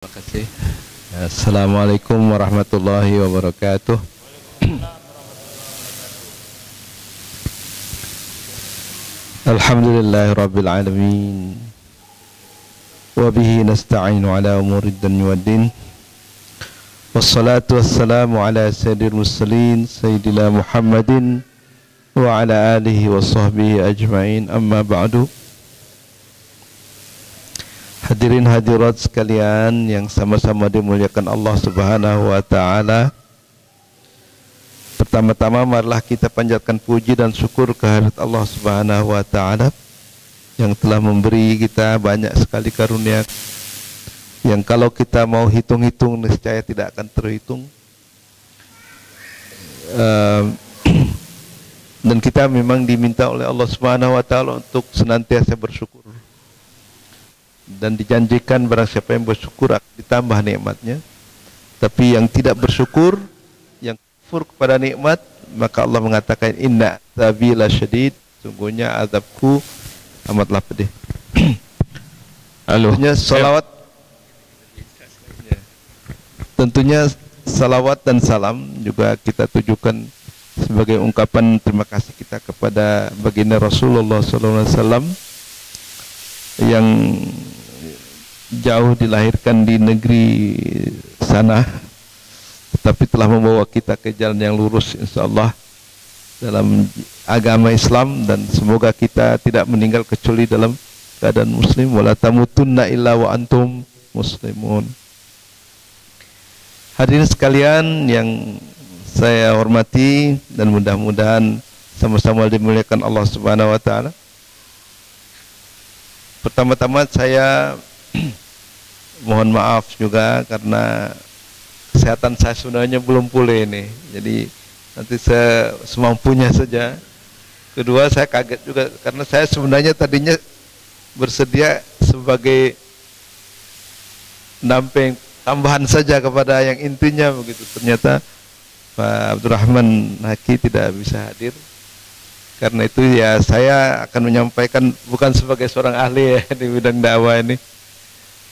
Terima kasih. Assalamualaikum warahmatullahi wabarakatuh. Alhamdulillahi rabbil alamin. Wabihi nasta'inu ala umurid dunya waddin. Wassalatu wassalamu ala sayyidil mursalin sayyidina Muhammadin wa ala alihi wa sahbihi ajma'in. Amma ba'du. Hadirin hadirat sekalian yang sama-sama dimuliakan Allah Subhanahu wa taala. Pertama-tama marilah kita panjatkan puji dan syukur kehadirat Allah Subhanahu wa taala yang telah memberi kita banyak sekali karunia yang kalau kita mau hitung-hitung niscaya tidak akan terhitung. Dan kita memang diminta oleh Allah Subhanahu wa taala untuk senantiasa bersyukur. Dan dijanjikan barang siapa yang bersyukur akan ditambah nikmatnya. Tapi yang tidak bersyukur, yang kufur kepada nikmat, maka Allah mengatakan inna azabi lasyadid, sungguhnya azabku amatlah pedih. Tentunya salawat, tentunya salawat dan salam juga kita tujukan sebagai ungkapan terima kasih kita kepada baginda Rasulullah SAW yang jauh dilahirkan di negeri sana, tetapi telah membawa kita ke jalan yang lurus insyaallah dalam agama Islam, dan semoga kita tidak meninggal kecuali dalam keadaan muslim. Wala tamutunna illa wa antum muslimun. Hadirin sekalian yang saya hormati dan mudah-mudahan sama-sama dimuliakan Allah Subhanahu wa taala. Pertama-tama saya mohon maaf juga karena kesehatan saya sebenarnya belum pulih ini. Jadi nanti saya semampunya saja. Kedua, saya kaget juga karena saya sebenarnya tadinya bersedia sebagai pendamping tambahan saja kepada yang intinya begitu. Ternyata Pak Abdurrahman Haki tidak bisa hadir. Karena itu ya saya akan menyampaikan bukan sebagai seorang ahli ya di bidang dakwah ini.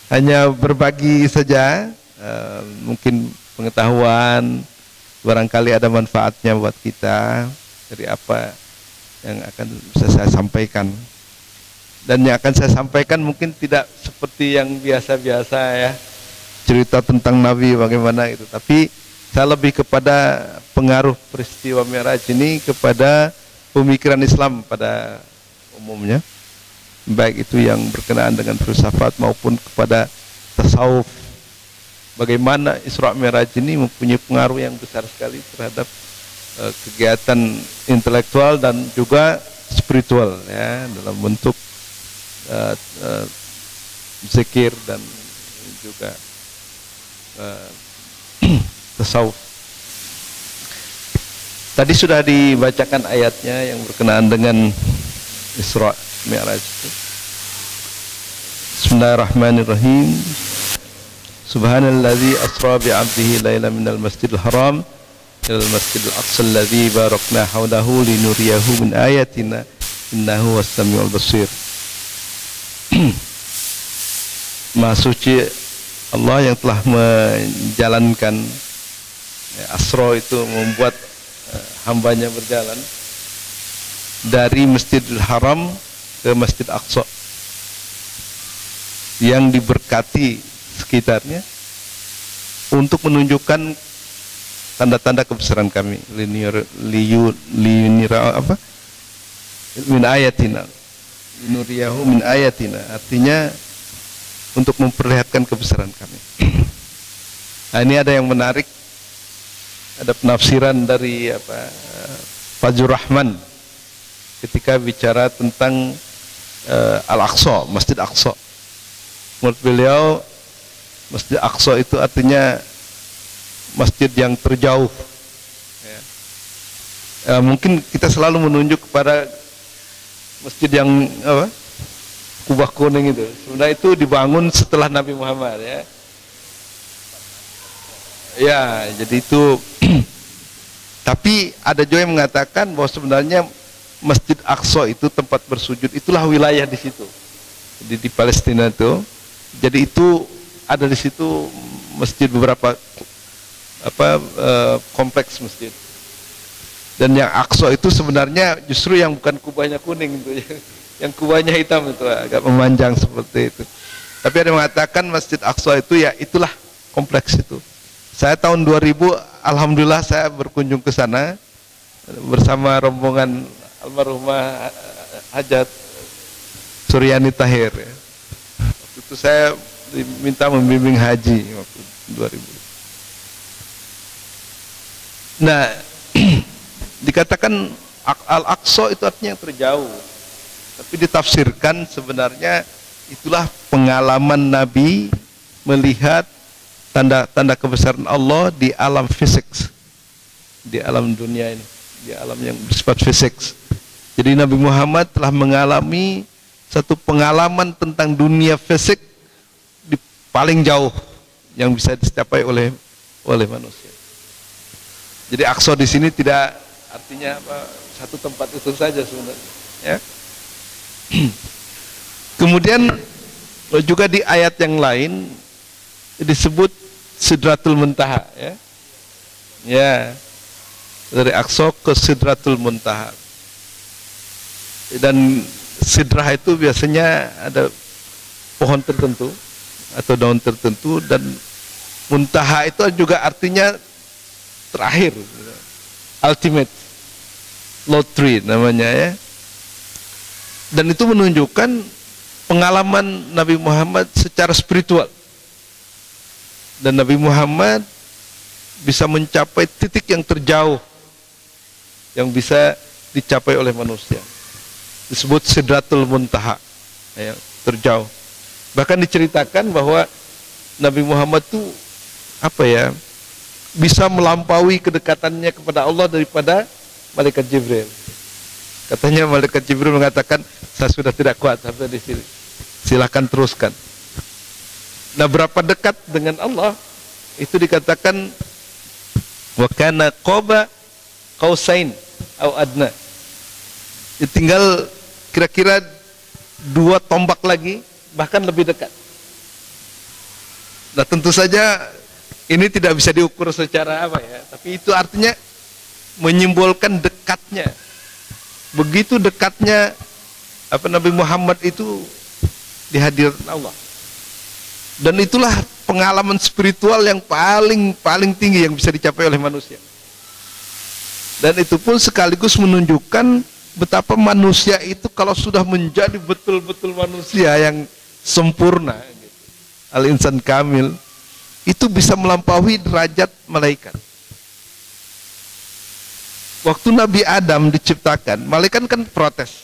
Hanya berbagi saja, mungkin pengetahuan, barangkali ada manfaatnya buat kita dari apa yang akan bisa saya sampaikan. Dan yang akan saya sampaikan mungkin tidak seperti yang biasa-biasa ya, cerita tentang Nabi bagaimana itu. Tapi saya lebih kepada pengaruh peristiwa Mi'raj ini kepada pemikiran Islam pada umumnya, baik itu yang berkenaan dengan filsafat maupun kepada tasawuf. Bagaimana Isra Mi'raj ini mempunyai pengaruh yang besar sekali terhadap kegiatan intelektual dan juga spiritual ya, dalam bentuk zikir dan juga tasawuf. Tadi sudah dibacakan ayatnya yang berkenaan dengan Isra Mi'raj. Bismillahirrahmanirrahim. Subhanalladzi asra bi 'abdihi lailan minal masjidil haram ilal masjidil aqsa alladzi barakna hawlahu linuriyahu min ayatina innahu was-sami'ul basir. Maha suci Allah yang telah menjalankan asra itu membuat hambanya berjalan dari Masjidil Haram ke Masjid Aqsa yang diberkati sekitarnya untuk menunjukkan tanda-tanda kebesaran kami. Min ayatina, linuriyahu min ayatina, artinya untuk memperlihatkan kebesaran kami. Nah, ini ada yang menarik. Ada penafsiran dari Fajrul Rahman ketika bicara tentang Al-Aqsa, Masjid Aqsa. Menurut beliau Masjid Aqsa itu artinya masjid yang terjauh ya. Mungkin kita selalu menunjuk kepada masjid yang kubah kuning itu, sebenarnya itu dibangun setelah Nabi Muhammad ya. Ya, jadi itu tapi ada juga yang mengatakan bahwa sebenarnya Masjid Aqsa itu tempat bersujud, itulah wilayah di situ. Di Palestina itu. Jadi itu ada di situ masjid beberapa kompleks masjid. Dan yang Aqsa itu sebenarnya justru yang bukan kubahnya kuning itu, yang kubahnya hitam itu agak memanjang seperti itu. Tapi ada yang mengatakan Masjid Aqsa itu ya itulah kompleks itu. Saya tahun 2000 alhamdulillah saya berkunjung ke sana bersama rombongan almarhumah Hajat Suryani Tahir ya. Waktu itu saya diminta membimbing haji waktu 2000. Nah, dikatakan Al-Aqsa itu artinya yang terjauh. Tapi ditafsirkan sebenarnya itulah pengalaman Nabi melihat tanda-tanda kebesaran Allah di alam fisik, di alam dunia ini, di alam yang bersifat fisik. Jadi Nabi Muhammad telah mengalami satu pengalaman tentang dunia fisik di paling jauh yang bisa dicapai oleh manusia. Jadi Aqsa di sini tidak artinya satu tempat itu saja sebenarnya. Ya. Kemudian juga di ayat yang lain disebut Sidratul Muntaha, ya. Ya. Dari Aqsa ke Sidratul Muntaha. Dan sidrah itu biasanya ada pohon tertentu atau daun tertentu, dan muntaha itu juga artinya terakhir, ultimate, lottery namanya ya. Dan itu menunjukkan pengalaman Nabi Muhammad secara spiritual. Dan Nabi Muhammad bisa mencapai titik yang terjauh yang bisa dicapai oleh manusia. Disebut Sidratul Muntaha, ya, terjauh. Bahkan diceritakan bahwa Nabi Muhammad itu bisa melampaui kedekatannya kepada Allah daripada malaikat Jibril. Katanya malaikat Jibril mengatakan, saya sudah tidak kuat sampai di sini, silakan teruskan. Nah, berapa dekat dengan Allah itu dikatakan wa kana qaba qausain au adna. Tinggal kira-kira 2 tombak lagi, bahkan lebih dekat. Nah, tentu saja ini tidak bisa diukur secara tapi itu artinya menyimbolkan dekatnya. Begitu dekatnya Nabi Muhammad itu di hadirat Allah. Dan itulah pengalaman spiritual yang paling tinggi yang bisa dicapai oleh manusia. Dan itu pun sekaligus menunjukkan betapa manusia itu kalau sudah menjadi betul-betul manusia yang sempurna, al-insan kamil, itu bisa melampaui derajat malaikat. Waktu Nabi Adam diciptakan, malaikat kan protes.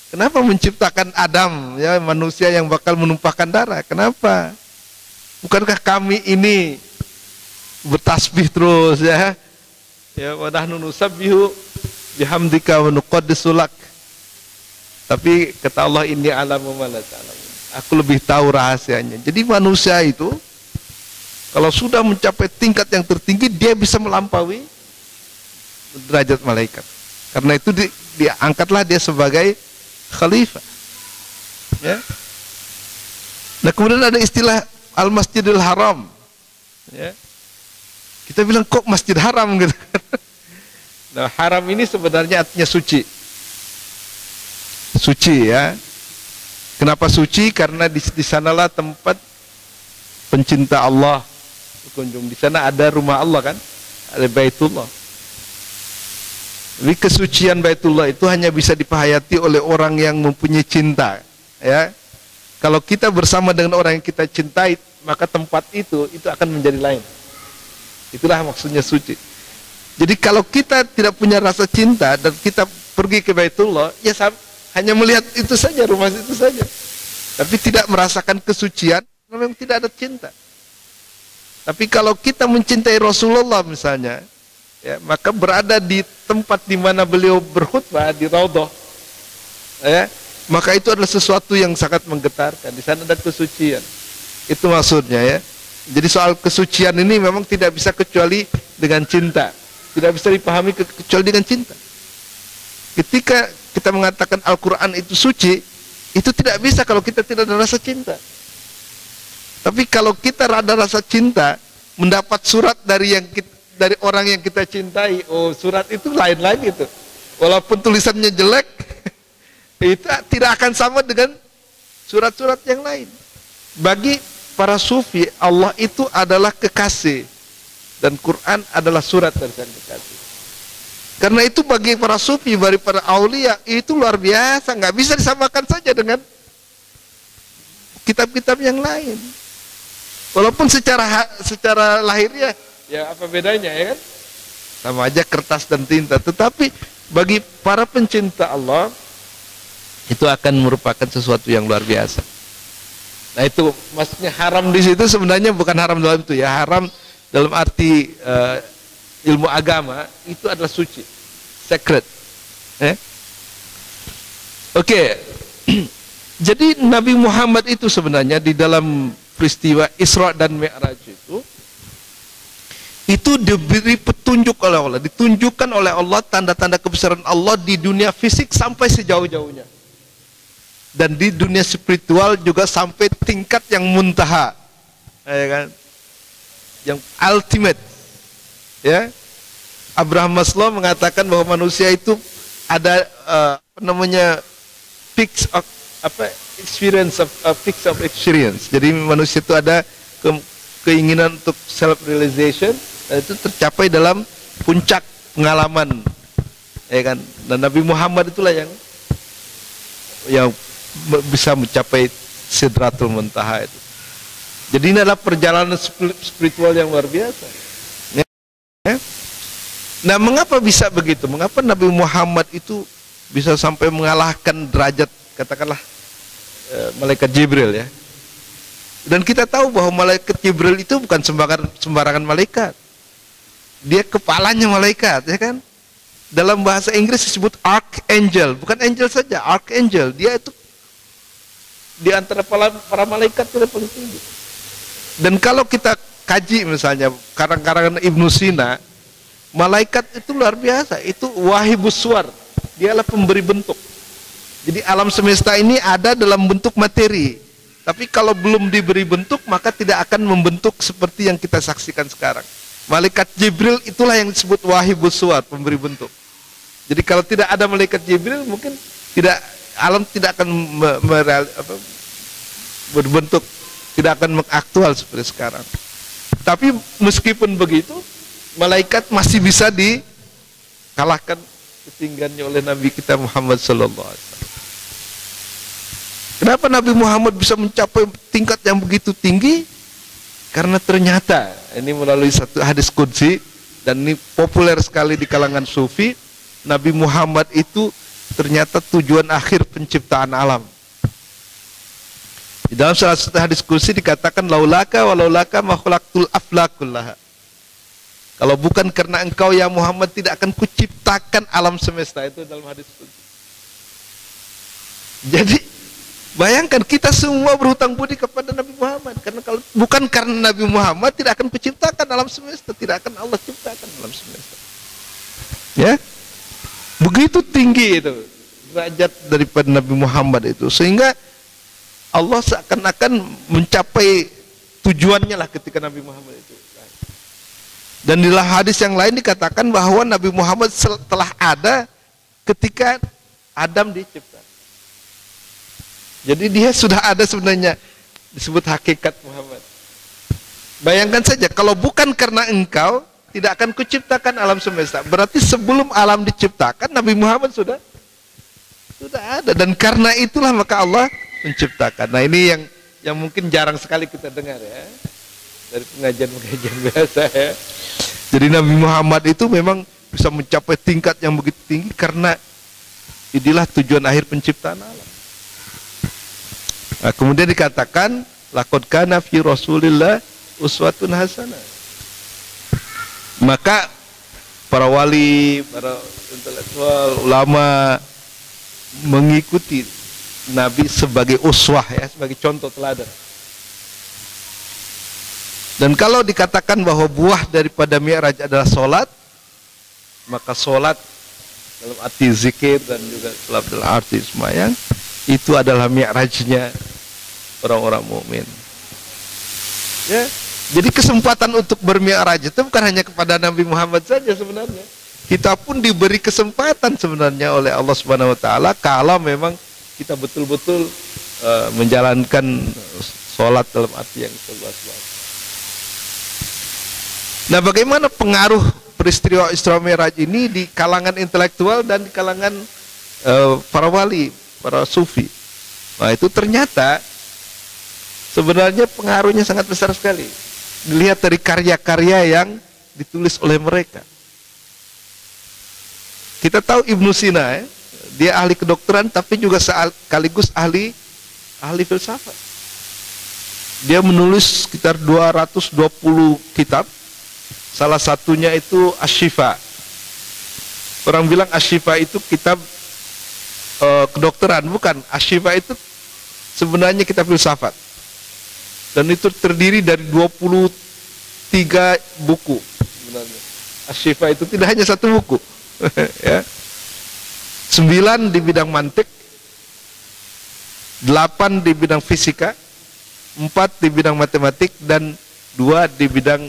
Kenapa menciptakan Adam, ya, manusia yang bakal menumpahkan darah? Kenapa? Bukankah kami ini bertasbih terus, ya? Ya, wa nahnu nusabbihu bihamdika wa nuqaddisu lak. Tapi kata Allah, inni a'lamu ma la ta'lamun. Aku lebih tahu rahasianya. Jadi manusia itu kalau sudah mencapai tingkat yang tertinggi, dia bisa melampaui derajat malaikat. Karena itu diangkatlah dia sebagai khalifah. Ya. Nah, kemudian ada istilah Al-Masjidil Haram. Ya. Kita bilang kok Masjid Haram gitu. Nah, haram ini sebenarnya artinya suci. Suci, ya. Kenapa suci? Karena di sanalah tempat pencinta Allah berkunjung. Di sana ada rumah Allah kan? Ada Baitullah. Jadi kesucian Baitullah itu hanya bisa dipahayati oleh orang yang mempunyai cinta, ya. Kalau kita bersama dengan orang yang kita cintai, maka tempat itu akan menjadi lain. Itulah maksudnya suci. Jadi kalau kita tidak punya rasa cinta dan kita pergi ke Baitullah, ya hanya melihat itu saja, rumah itu saja, tapi tidak merasakan kesucian, memang tidak ada cinta. Tapi kalau kita mencintai Rasulullah misalnya, ya, maka berada di tempat di mana beliau berkhutbah di Raudhah, ya, maka itu adalah sesuatu yang sangat menggetarkan. Di sana ada kesucian. Itu maksudnya, ya. Jadi soal kesucian ini memang tidak bisa kecuali dengan cinta. Tidak bisa dipahami kecuali dengan cinta. Ketika kita mengatakan Al-Quran itu suci, itu tidak bisa kalau kita tidak ada rasa cinta. Tapi kalau kita ada rasa cinta, mendapat surat dari dari orang yang kita cintai, oh surat itu lain lagi tuh. Walaupun tulisannya jelek, itu tidak akan sama dengan surat-surat yang lain. Bagi para sufi, Allah itu adalah kekasih dan Quran adalah surat dari sang kekasih. Karena itu bagi para sufi, bagi para aulia itu luar biasa, nggak bisa disamakan saja dengan kitab-kitab yang lain. Walaupun secara lahirnya ya apa bedanya, ya kan? Sama aja kertas dan tinta, tetapi bagi para pencinta Allah itu akan merupakan sesuatu yang luar biasa. Nah itu maksudnya haram di situ sebenarnya bukan haram dalam itu ya, haram dalam arti ilmu agama itu adalah suci, sacred. Oke. Jadi Nabi Muhammad itu sebenarnya di dalam peristiwa Isra dan Mi'raj itu diberi petunjuk oleh Allah, ditunjukkan oleh Allah tanda-tanda kebesaran Allah di dunia fisik sampai sejauh-jauhnya. Dan di dunia spiritual juga sampai tingkat yang muntaha, ya kan? Yang ultimate. Ya. Abraham Maslow mengatakan bahwa manusia itu ada peaks of experience. Jadi manusia itu ada keinginan untuk self realization, dan itu tercapai dalam puncak pengalaman, ya kan? Dan Nabi Muhammad itulah yang bisa mencapai Sidratul Muntaha itu. Jadi ini adalah perjalanan spiritual yang luar biasa. Ya. Nah, mengapa bisa begitu? Mengapa Nabi Muhammad itu bisa sampai mengalahkan derajat katakanlah malaikat Jibril, ya? Dan kita tahu bahwa malaikat Jibril itu bukan sembarangan malaikat. Dia kepalanya malaikat, ya kan? Dalam bahasa Inggris disebut archangel, bukan angel saja, archangel. Dia itu di antara para malaikat itu paling tinggi. Dan kalau kita kaji misalnya karang-karangan Ibnu Sina, malaikat itu luar biasa, itu wahibus suwar, dialah pemberi bentuk. Jadi alam semesta ini ada dalam bentuk materi, tapi kalau belum diberi bentuk maka tidak akan membentuk seperti yang kita saksikan sekarang. Malaikat Jibril itulah yang disebut wahibus suwar, pemberi bentuk. Jadi kalau tidak ada malaikat Jibril mungkin alam tidak akan berbentuk, tidak akan mengaktual seperti sekarang. Tapi meskipun begitu, malaikat masih bisa dikalahkan ketinggiannya oleh Nabi kita Muhammad sallallahu alaihi wasallam. Kenapa Nabi Muhammad bisa mencapai tingkat yang begitu tinggi? Karena ternyata ini melalui satu hadis qudsi, dan ini populer sekali di kalangan sufi, Nabi Muhammad itu ternyata tujuan akhir penciptaan alam. Di dalam salah satu hadis qudsi dikatakan laulaka walaulaka ma khalaqtul aflakullaha. Kalau bukan karena engkau ya Muhammad tidak akan kuciptakan alam semesta, itu dalam hadis qudsi. Jadi bayangkan kita semua berhutang budi kepada Nabi Muhammad, karena kalau bukan karena Nabi Muhammad tidak akan kuciptakan alam semesta, tidak akan Allah ciptakan alam semesta. Ya. Begitu tinggi itu derajat daripada Nabi Muhammad itu, sehingga Allah seakan-akan mencapai tujuannya lah ketika Nabi Muhammad itu. Dan di dalam hadis yang lain dikatakan bahwa Nabi Muhammad telah ada ketika Adam dicipta. Jadi dia sudah ada sebenarnya, disebut hakikat Muhammad. Bayangkan saja kalau bukan karena engkau tidak akan kuciptakan alam semesta. Berarti sebelum alam diciptakan Nabi Muhammad sudah ada, dan karena itulah maka Allah menciptakan. Nah ini yang mungkin jarang sekali kita dengar ya dari pengajian-pengajian biasa ya. Jadi Nabi Muhammad itu memang bisa mencapai tingkat yang begitu tinggi karena inilah tujuan akhir penciptaan alam. Nah, kemudian dikatakan laqad kana fi Rasulillah uswatun hasanah. Maka para wali, para intelektual, ulama mengikuti Nabi sebagai uswah ya, sebagai contoh teladan. Dan kalau dikatakan bahwa buah daripada Mi'raj adalah solat, maka solat dalam arti zikir dan juga salat dalam arti sembahyang itu adalah Mi'rajnya orang-orang mukmin. Ya. Jadi kesempatan untuk bermi'raj itu bukan hanya kepada Nabi Muhammad saja sebenarnya. Kita pun diberi kesempatan sebenarnya oleh Allah Subhanahu wa taala kalau memang kita betul-betul menjalankan sholat dalam arti yang seluas-luas. Nah, bagaimana pengaruh peristiwa Isra Mi'raj ini di kalangan intelektual dan di kalangan para wali, para sufi? Nah, itu ternyata sebenarnya pengaruhnya sangat besar sekali. Dilihat dari karya-karya yang ditulis oleh mereka. Kita tahu Ibnu Sina, dia ahli kedokteran tapi juga sekaligus ahli filsafat. Dia menulis sekitar 220 kitab. Salah satunya itu Asy-Syifa. Orang bilang Asy-Syifa itu kitab kedokteran, bukan. Asy-Syifa itu sebenarnya kitab filsafat. Dan itu terdiri dari 23 buku sebenarnya. Asy-Syifa itu tidak hanya satu buku. Ya. 9 di bidang mantik, 8 di bidang fisika, 4 di bidang matematik, dan 2 di bidang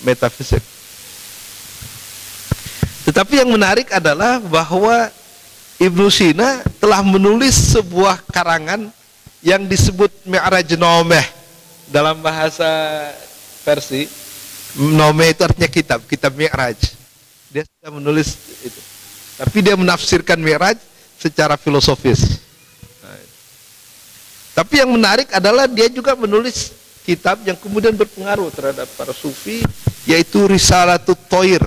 metafisik. Tetapi yang menarik adalah bahwa Ibnu Sina telah menulis sebuah karangan yang disebut Mi'raj Nomeh. Dalam bahasa Persia, Nomeh itu artinya kitab Mi'raj. Dia sudah menulis itu. Tapi dia menafsirkan Mi'raj secara filosofis. Nah, tapi yang menarik adalah dia juga menulis kitab yang kemudian berpengaruh terhadap para sufi, yaitu Risalatut Thair.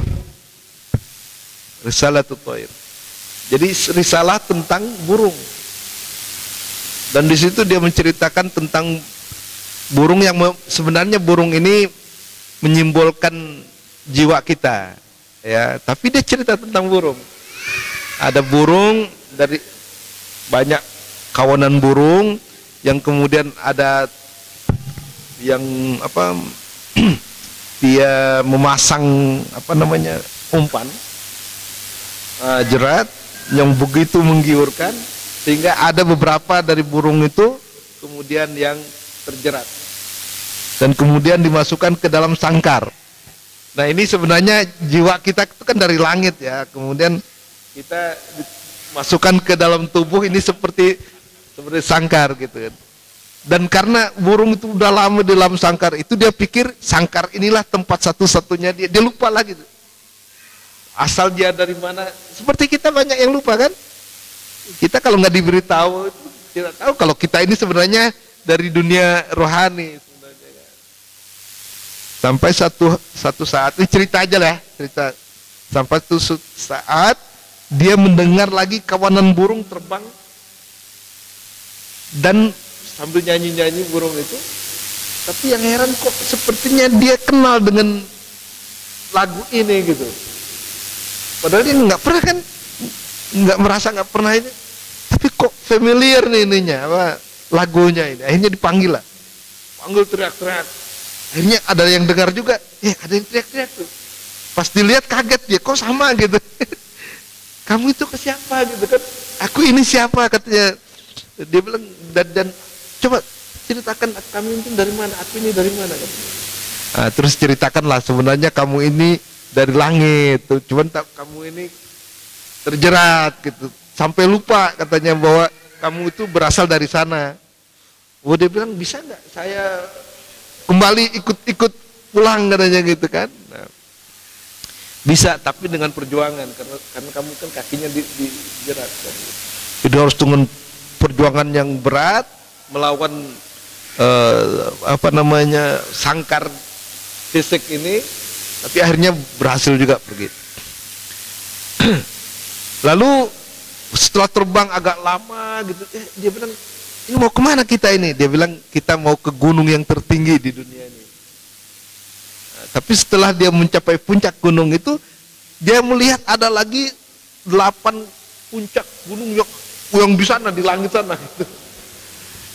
Risalatut Thair. Jadi risalah tentang burung. Dan di situ dia menceritakan tentang burung yang sebenarnya burung ini menyimbolkan jiwa kita. Ya, tapi dia cerita tentang burung. Ada burung dari banyak kawanan burung yang kemudian ada yang dia memasang umpan jerat yang begitu menggiurkan sehingga ada beberapa dari burung itu kemudian yang terjerat dan kemudian dimasukkan ke dalam sangkar. Nah, ini sebenarnya jiwa kita itu kan dari langit ya, kemudian kita masukkan ke dalam tubuh ini seperti sangkar gitu kan. Dan karena burung itu udah lama di dalam sangkar itu, dia pikir sangkar inilah tempat satu-satunya dia lupa lagi. Asal dia dari mana? Seperti kita banyak yang lupa kan? Kita kalau nggak diberitahu itu tidak tahu kalau kita ini sebenarnya dari dunia rohani. Sampai satu saat, ini cerita aja lah, cerita. Sampai satu saat dia mendengar lagi kawanan burung terbang dan sambil nyanyi-nyanyi burung itu. Tapi yang heran kok sepertinya dia kenal dengan lagu ini gitu. Padahal dia nggak pernah kan, nggak merasa nggak pernah ini. Tapi kok familiar nih ininya, lagunya ini. Akhirnya dipanggil lah, panggil teriak-teriak. Akhirnya ada yang dengar juga, ada yang teriak-teriak tuh. Pas dilihat kaget dia, kok sama gitu. Kamu itu ke siapa gitu kan? Aku ini siapa katanya. Dia bilang dan coba ceritakan kamu itu dari mana? Aku ini dari mana katanya. Nah, terus ceritakanlah sebenarnya kamu ini dari langit tuh, cuman kamu ini terjerat gitu. Sampai lupa katanya bahwa kamu itu berasal dari sana. Oh, dia bilang bisa nggak saya kembali ikut pulang katanya gitu kan. Nah, bisa tapi dengan perjuangan karena kamu kan kakinya dijerat kan. Jadi harus dengan perjuangan yang berat melawan sangkar fisik ini, tapi akhirnya berhasil juga pergi. Lalu setelah terbang agak lama gitu, dia bilang, ini mau kemana kita ini? Dia bilang, kita mau ke gunung yang tertinggi di dunia ini. Nah, tapi setelah dia mencapai puncak gunung itu, dia melihat ada lagi 8 puncak gunung yang di sana, di langit sana.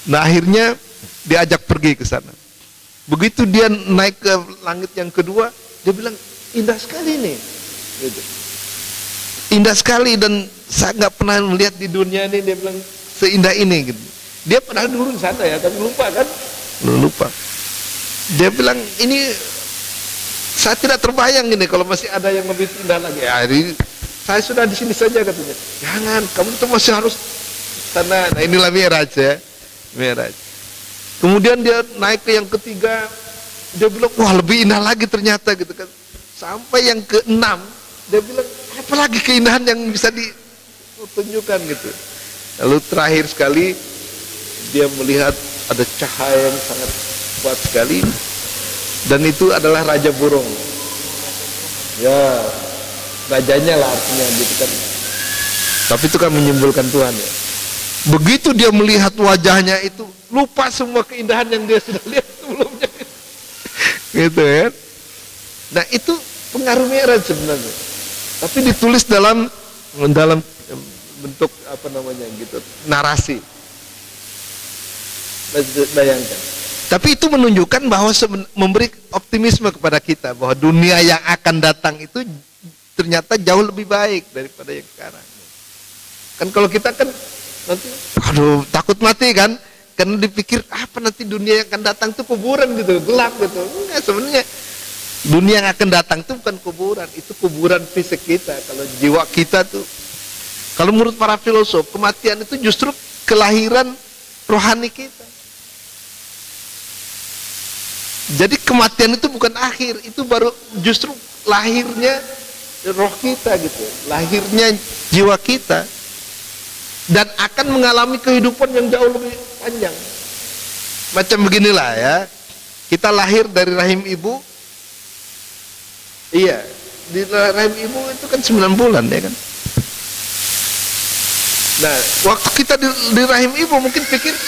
Nah, akhirnya diajak pergi ke sana. Begitu dia naik ke langit yang kedua, dia bilang, indah sekali nih. Gitu. Indah sekali dan saya nggak pernah melihat di dunia ini, dia bilang, seindah ini gitu. Dia pernah dulu di sana ya, tapi lupa kan? Lupa. Dia bilang, ini saya tidak terbayang ini kalau masih ada yang lebih indah lagi. Ya, ini, saya sudah di sini saja katanya. Jangan, kamu itu masih harus sana. Nah inilah Mi'raj ya, Mi'raj. Kemudian dia naik ke yang ketiga, dia bilang, wah lebih indah lagi ternyata gitu kan. Sampai yang keenam, dia bilang, apalagi keindahan yang bisa ditunjukkan gitu. Lalu terakhir sekali dia melihat ada cahaya yang sangat kuat sekali, dan itu adalah raja burung. Ya, rajanya lah artinya gitu kan. Tapi itu kan menyimbolkan Tuhan ya. Begitu dia melihat wajahnya itu, lupa semua keindahan yang dia sudah lihat sebelumnya. Gitu ya. Nah itu pengaruh Mi'raj sebenarnya. Tapi ditulis dalam bentuk apa namanya gitu, narasi. Bayangkan. Tapi itu menunjukkan bahwa memberi optimisme kepada kita bahwa dunia yang akan datang itu ternyata jauh lebih baik daripada yang sekarang. Kan kalau kita kan nanti, aduh takut mati kan, karena dipikir apa nanti dunia yang akan datang itu kuburan gitu, gelap gitu. Enggak, sebenarnya dunia yang akan datang itu bukan kuburan, itu kuburan fisik kita. Kalau jiwa kita tuh, kalau menurut para filosof, kematian itu justru kelahiran rohani kita. Jadi kematian itu bukan akhir, itu baru justru lahirnya roh kita gitu, lahirnya jiwa kita, dan akan mengalami kehidupan yang jauh lebih panjang. Macam beginilah ya, kita lahir dari rahim ibu, iya, di rahim ibu itu kan 9 bulan ya kan. Nah, waktu kita di rahim ibu mungkin pikir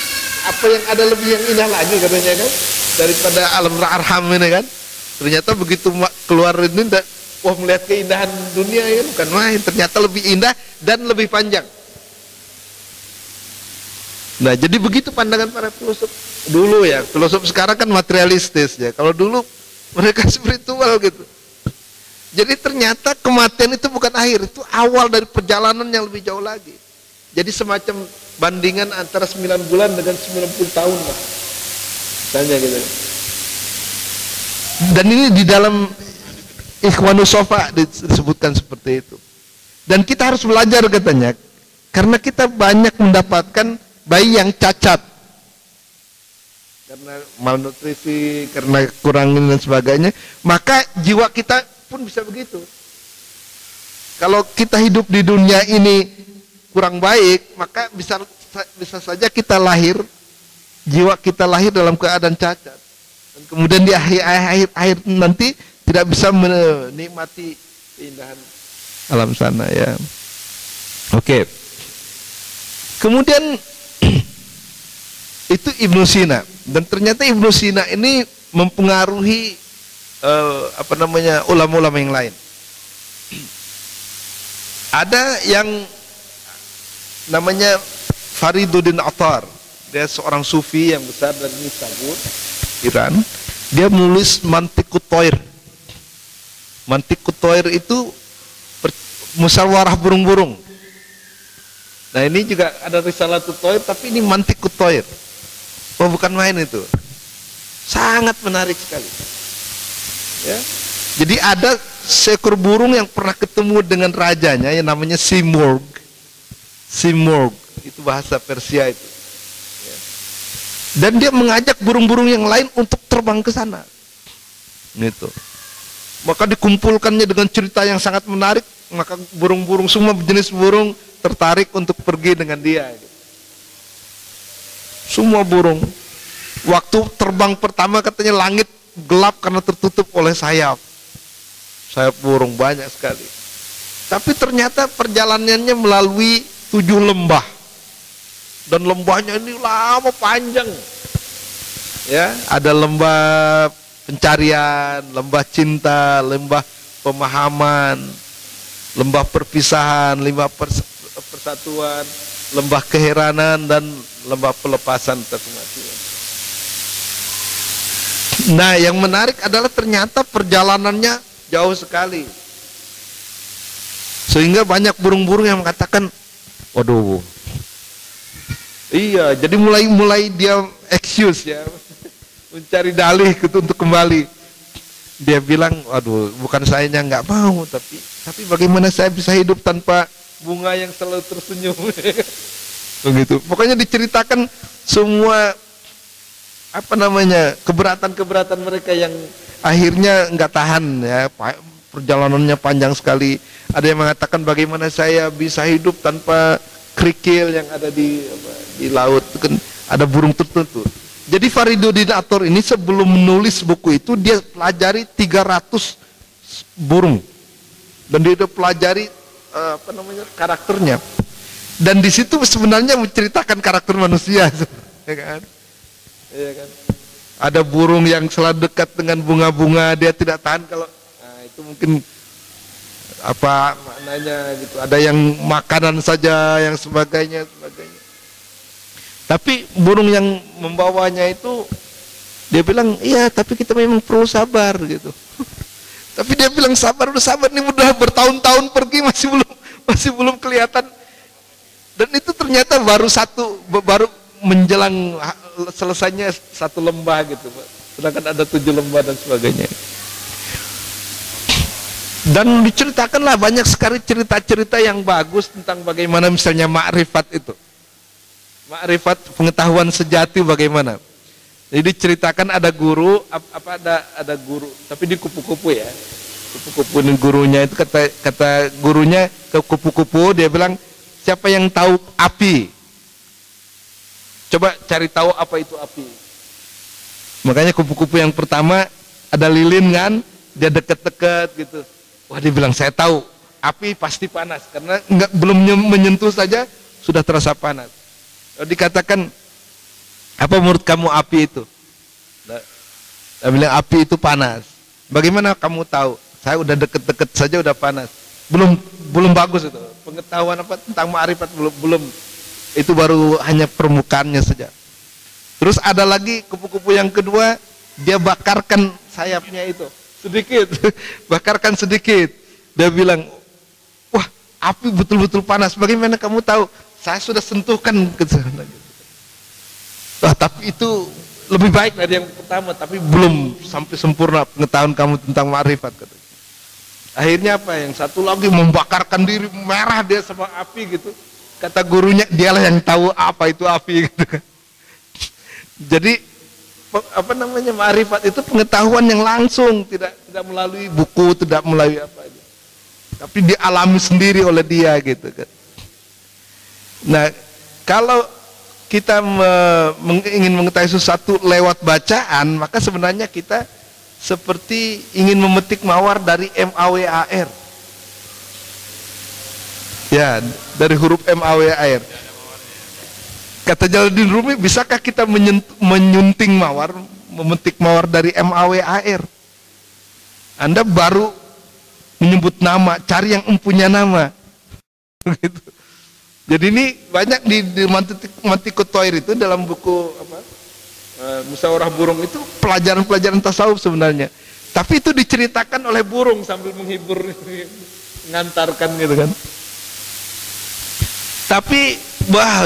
apa yang ada lebih yang indah lagi katanya kan, daripada alam arham ini kan. Ternyata begitu keluar ini, wah melihat keindahan dunia ya, bukan main, ternyata lebih indah dan lebih panjang. Nah jadi begitu pandangan para filosof dulu ya. Filosof sekarang kan materialistis ya, kalau dulu mereka spiritual gitu. Jadi ternyata kematian itu bukan akhir, itu awal dari perjalanan yang lebih jauh lagi. Jadi semacam bandingan antara 9 bulan dengan 90 tahun lah, misalnya gitu. Dan ini di dalam Ikhwanus Sofa disebutkan seperti itu. Dan kita harus belajar katanya, karena kita banyak mendapatkan bayi yang cacat karena malnutrisi, karena kurangin dan sebagainya, maka jiwa kita pun bisa begitu. Kalau kita hidup di dunia ini kurang baik, maka bisa saja kita lahir, jiwa kita lahir dalam keadaan cacat, dan kemudian di akhir nanti tidak bisa menikmati keindahan alam sana ya. Oke. Kemudian itu Ibnu Sina, dan ternyata Ibnu Sina ini mempengaruhi ulama-ulama yang lain. Ada yang namanya Fariduddin Attar, dia seorang sufi yang besar dari Nisabur, Iran. Dia menulis Mantiqut Thair. Mantiqut Thair itu musyawarah burung-burung. Nah ini juga ada Risalatut Thair, tapi ini Mantiqut Thair. Oh bukan main itu, sangat menarik sekali. Ya, jadi ada seekor burung yang pernah ketemu dengan rajanya yang namanya Simurg. Simurg itu bahasa Persia itu. Ya. Dan dia mengajak burung-burung yang lain untuk terbang ke sana. Gitu. Maka dikumpulkannya dengan cerita yang sangat menarik, maka burung-burung semua jenis burung tertarik untuk pergi dengan dia. Gitu. Semua burung. Waktu terbang pertama katanya langit gelap karena tertutup oleh sayap. Sayap burung banyak sekali. Tapi ternyata perjalanannya melalui 7 lembah. Dan lembahnya ini lama panjang. Ya, ada lembah pencarian, lembah cinta, lembah pemahaman, lembah perpisahan, lembah persatuan, lembah keheranan, dan lembah pelepasan kematian. Nah, yang menarik adalah ternyata perjalanannya jauh sekali. Sehingga banyak burung-burung yang mengatakan, waduh, iya, jadi mulai dia excuse ya. mencari dalih gitu untuk kembali. Dia bilang, waduh, bukan sayanya nggak mau, tapi bagaimana saya bisa hidup tanpa bunga yang selalu tersenyum. Begitu. Pokoknya diceritakan semua keberatan-keberatan mereka yang akhirnya nggak tahan ya, perjalanannya panjang sekali. Ada yang mengatakan bagaimana saya bisa hidup tanpa kerikil yang ada di laut, kan ada burung tertentu. Jadi Fariduddin Athor ini sebelum menulis buku itu dia pelajari 300 burung dan dia pelajari karakternya. Dan di situ sebenarnya menceritakan karakter manusia, ya kan? Ya kan? Ada burung yang selalu dekat dengan bunga-bunga, dia tidak tahan kalau itu mungkin apa maknanya gitu. Ada yang makanan saja, yang sebagainya. Tapi burung yang membawanya itu dia bilang, iya tapi kita memang perlu sabar gitu. Tapi dia bilang udah sabar nih, udah bertahun-tahun pergi masih belum kelihatan. Dan itu ternyata baru menjelang selesainya satu lembah gitu, Pak. Sedangkan ada 7 lembah dan sebagainya. Dan diceritakanlah banyak sekali cerita-cerita yang bagus tentang bagaimana misalnya ma'rifat itu. Ma'rifat, pengetahuan sejati bagaimana. Jadi diceritakan ada guru, ada guru, tapi di kupu-kupu ya. Kupu-kupu ini gurunya itu kata gurunya ke kupu-kupu, dia bilang, siapa yang tahu api? Coba cari tahu apa itu api. Makanya kupu-kupu yang pertama ada lilin kan, dia deket-deket gitu. Wah, dia bilang saya tahu api pasti panas karena belum menyentuh saja sudah terasa panas. Lalu dikatakan, apa menurut kamu api itu? Dia bilang api itu panas. Bagaimana kamu tahu? Saya udah deket-deket saja udah panas. Belum bagus itu. Pengetahuan tentang ma'rifat belum. Itu baru hanya permukaannya saja. Terus ada lagi kupu-kupu yang kedua, dia bakarkan sayapnya itu sedikit, bakarkan sedikit. Dia bilang, wah api betul-betul panas. Bagaimana kamu tahu? Saya sudah sentuhkan ke sana. Wah, tapi itu lebih baik dari yang pertama, tapi belum sampai sempurna pengetahuan kamu tentang ma'rifat. Akhirnya apa? Yang satu lagi membakarkan diri, merah dia sama api gitu. Kata gurunya, dialah yang tahu apa itu api gitu. Jadi ma'rifat itu pengetahuan yang langsung, tidak melalui buku, tidak melalui apa aja. Tapi dialami sendiri oleh dia gitu kan. Nah, kalau kita ingin mengetahui sesuatu lewat bacaan, maka sebenarnya kita seperti ingin memetik mawar dari MAWAR. Ya, dari huruf MAWAR. Kata Jalaluddin Rumi, bisakah kita menyunting mawar, memetik mawar dari MAWAR? Anda baru menyebut nama, cari yang mempunyai nama. Gitu. Jadi ini banyak di Mantiqut Thair itu dalam buku Musyawarah Burung itu pelajaran-pelajaran tasawuf sebenarnya. Tapi itu diceritakan oleh burung sambil menghibur, mengantarkan gitu kan. Tapi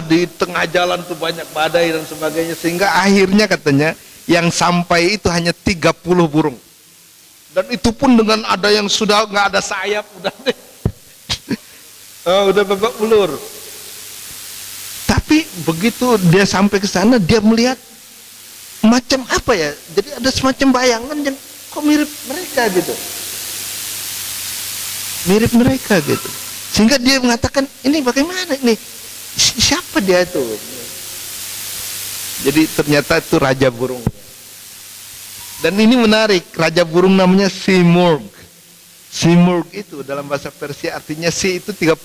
di tengah jalan tuh banyak badai dan sebagainya, sehingga akhirnya katanya yang sampai itu hanya 30 burung. Dan itu pun dengan ada yang sudah nggak ada sayap, udah babak belur. Tapi begitu dia sampai ke sana, dia melihat macam apa ya? Jadi ada semacam bayangan yang kok mirip mereka gitu. Mirip mereka gitu. Sehingga dia mengatakan, ini bagaimana ini? Siapa dia itu? Jadi ternyata itu raja burung. Dan ini menarik, raja burung namanya Simurg. Simurg itu dalam bahasa Persia artinya si itu 30,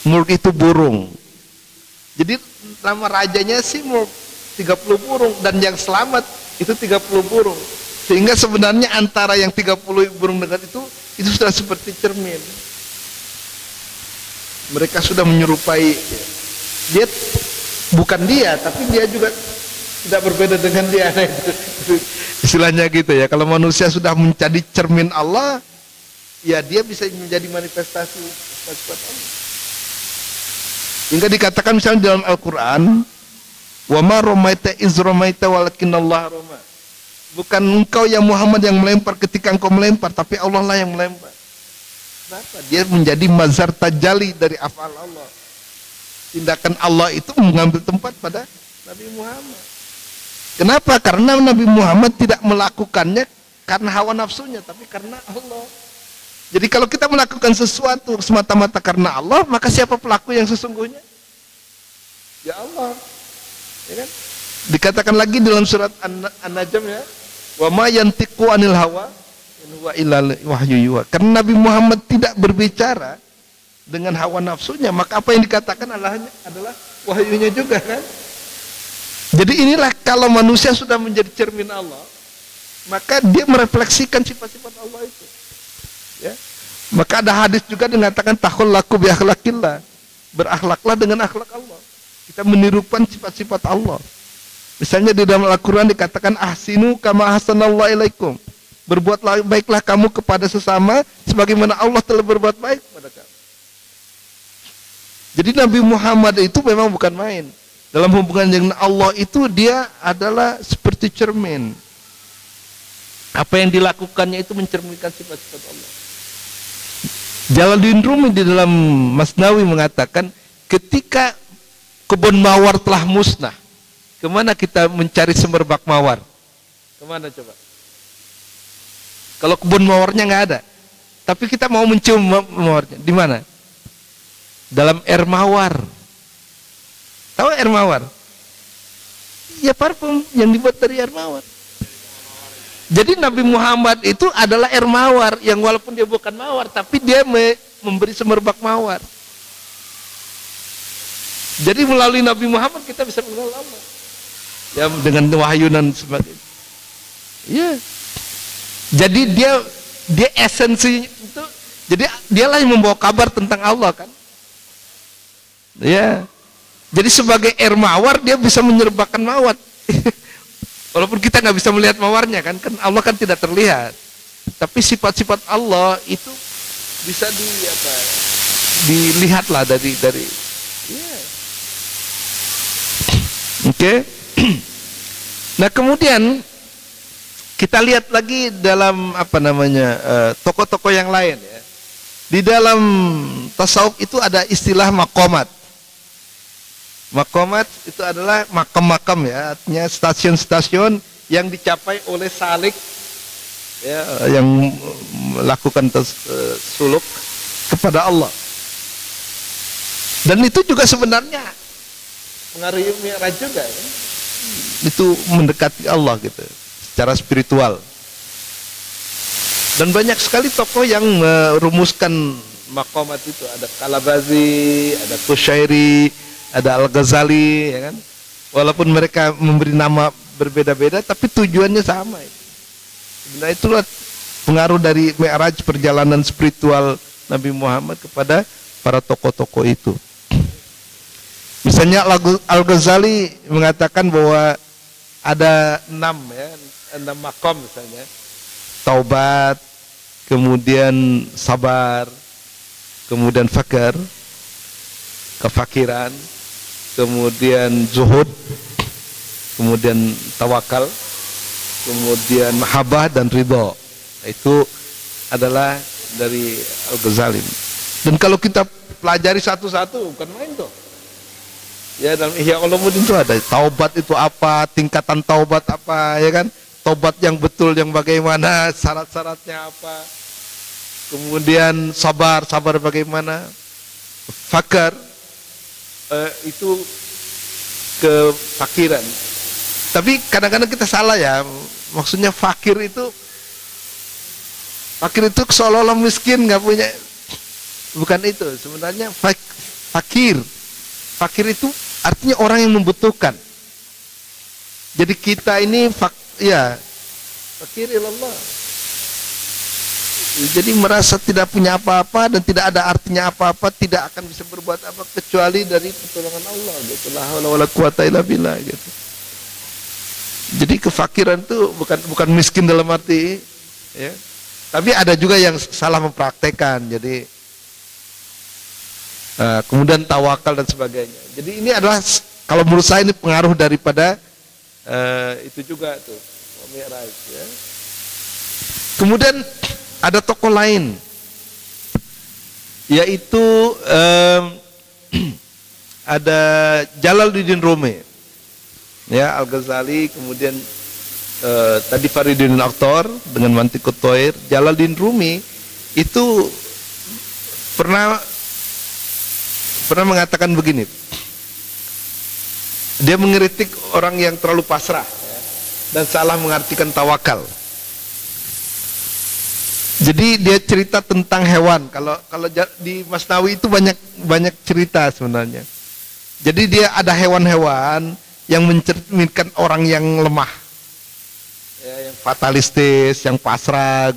murg itu burung. Jadi nama rajanya Simurg, 30 burung, dan yang selamat itu 30 burung. Sehingga sebenarnya antara yang 30 burung dengan itu sudah seperti cermin. Mereka sudah menyerupai dia, bukan dia, tapi dia juga tidak berbeda dengan dia. Istilahnya gitu ya. Kalau manusia sudah menjadi cermin Allah, ya dia bisa menjadi manifestasi Allah. Hingga dikatakan misalnya dalam Al-Quran, wa ma ramaita iz ramaita walakinnallaha rama. Bukan engkau yang Muhammad yang melempar ketika engkau melempar, tapi Allah lah yang melempar. Kenapa? Dia menjadi mazhar tajali dari afal Allah. Tindakan Allah itu mengambil tempat pada Nabi Muhammad. Kenapa? Karena Nabi Muhammad tidak melakukannya karena hawa nafsunya, tapi karena Allah. Jadi kalau kita melakukan sesuatu semata-mata karena Allah, maka siapa pelaku yang sesungguhnya? Ya Allah. Ya kan? Dikatakan lagi dalam surat An-Najm ya, wa ma yantiqu anil hawa in huwa illa wahyu yuha. Karena Nabi Muhammad tidak berbicara dengan hawa nafsunya, maka apa yang dikatakan adalah wahyunya juga kan. Jadi inilah kalau manusia sudah menjadi cermin Allah, maka dia merefleksikan sifat-sifat Allah itu. Ya. Maka ada hadis juga mengatakan takhullaku bi akhlaqillah. Berakhlaklah dengan akhlak Allah. Kita menirukan sifat-sifat Allah. Misalnya di dalam Al-Qur'an dikatakan ahsinu kama ahsanallahu ilaikum. Berbuatlah baiklah kamu kepada sesama sebagaimana Allah telah berbuat baik kepada kamu. Jadi Nabi Muhammad itu memang bukan main. Dalam hubungan dengan Allah itu dia adalah seperti cermin. Apa yang dilakukannya itu mencerminkan sifat-sifat Allah. Jalaluddin Rumi di dalam Masnawi mengatakan ketika kebun mawar telah musnah, kemana kita mencari semerbak mawar? Kemana coba? Kalau kebun mawarnya nggak ada, tapi kita mau mencium mawarnya, di mana? Dalam air mawar. Tahu air mawar? Ya parfum yang dibuat dari air mawar. Jadi Nabi Muhammad itu adalah air mawar yang walaupun dia bukan mawar, tapi dia memberi semerbak mawar. Jadi melalui Nabi Muhammad kita bisa mengenal Allah. Ya dengan wahyu dan sebagainya. Ya. Jadi dia esensi itu, jadi dialah yang membawa kabar tentang Allah kan. Ya. Jadi sebagai air mawar dia bisa menyerbakkan mawar. Walaupun kita nggak bisa melihat mawarnya kan Allah kan tidak terlihat. Tapi sifat-sifat Allah itu bisa dilihatlah dari ya. Oke. Nah, kemudian kita lihat lagi dalam tokoh-tokoh yang lain ya. Di dalam tasawuf itu ada istilah maqamat. Maqamat itu adalah makam-makam ya, artinya stasiun-stasiun yang dicapai oleh salik ya, yang melakukan suluk kepada Allah. Dan itu juga sebenarnya mengaruhi Mi'raj juga kan? Itu mendekati Allah gitu secara spiritual. Dan banyak sekali tokoh yang merumuskan maqamat itu, ada Kalabazi, ada Kusyairi, ada Al-Ghazali ya kan. Walaupun mereka memberi nama berbeda-beda tapi tujuannya sama. Sebenarnya itulah pengaruh dari Mi'raj, perjalanan spiritual Nabi Muhammad kepada para tokoh-tokoh itu. Misalnya Al-Ghazali mengatakan bahwa ada 6 maqam misalnya. Taubat, kemudian sabar, kemudian fakir, kefakiran, kemudian zuhud, kemudian tawakal, kemudian mahabbah dan ridho. Itu adalah dari Al-Ghazali. Dan kalau kita pelajari satu-satu bukan main tuh. Ya dalam Ihya Ulumuddin itu ada taubat itu apa, tingkatan taubat apa, ya kan? Taubat yang betul yang bagaimana, syarat-syaratnya apa. Kemudian sabar bagaimana? Fakir itu kefakiran. Tapi kadang-kadang kita salah ya. Maksudnya fakir itu seolah-olah miskin, nggak punya. Bukan itu. Sebenarnya fakir itu artinya orang yang membutuhkan. Jadi kita ini fakir ilallah. Jadi merasa tidak punya apa-apa dan tidak ada artinya apa-apa, tidak akan bisa berbuat apa kecuali dari pertolongan Allah gitu. La haula wala quwata illa billah gitu. Jadi kefakiran itu bukan miskin dalam arti ya. Tapi ada juga yang salah mempraktekkan. Jadi kemudian tawakal dan sebagainya. Jadi ini adalah kalau menurut saya ini pengaruh daripada itu juga tuh Mi'raj ya. Kemudian ada tokoh lain, yaitu ada Jalaluddin Rumi ya, Al-Ghazali, kemudian tadi Fariduddin Aktor dengan Mantiqut Thair. Jalaluddin Rumi itu pernah mengatakan begini, dia mengkritik orang yang terlalu pasrah ya, dan salah mengartikan tawakal. Jadi dia cerita tentang hewan. Kalau di Masnawi itu banyak cerita sebenarnya. Jadi dia ada hewan-hewan yang mencerminkan orang yang lemah, ya, yang fatalistis, yang pasrah.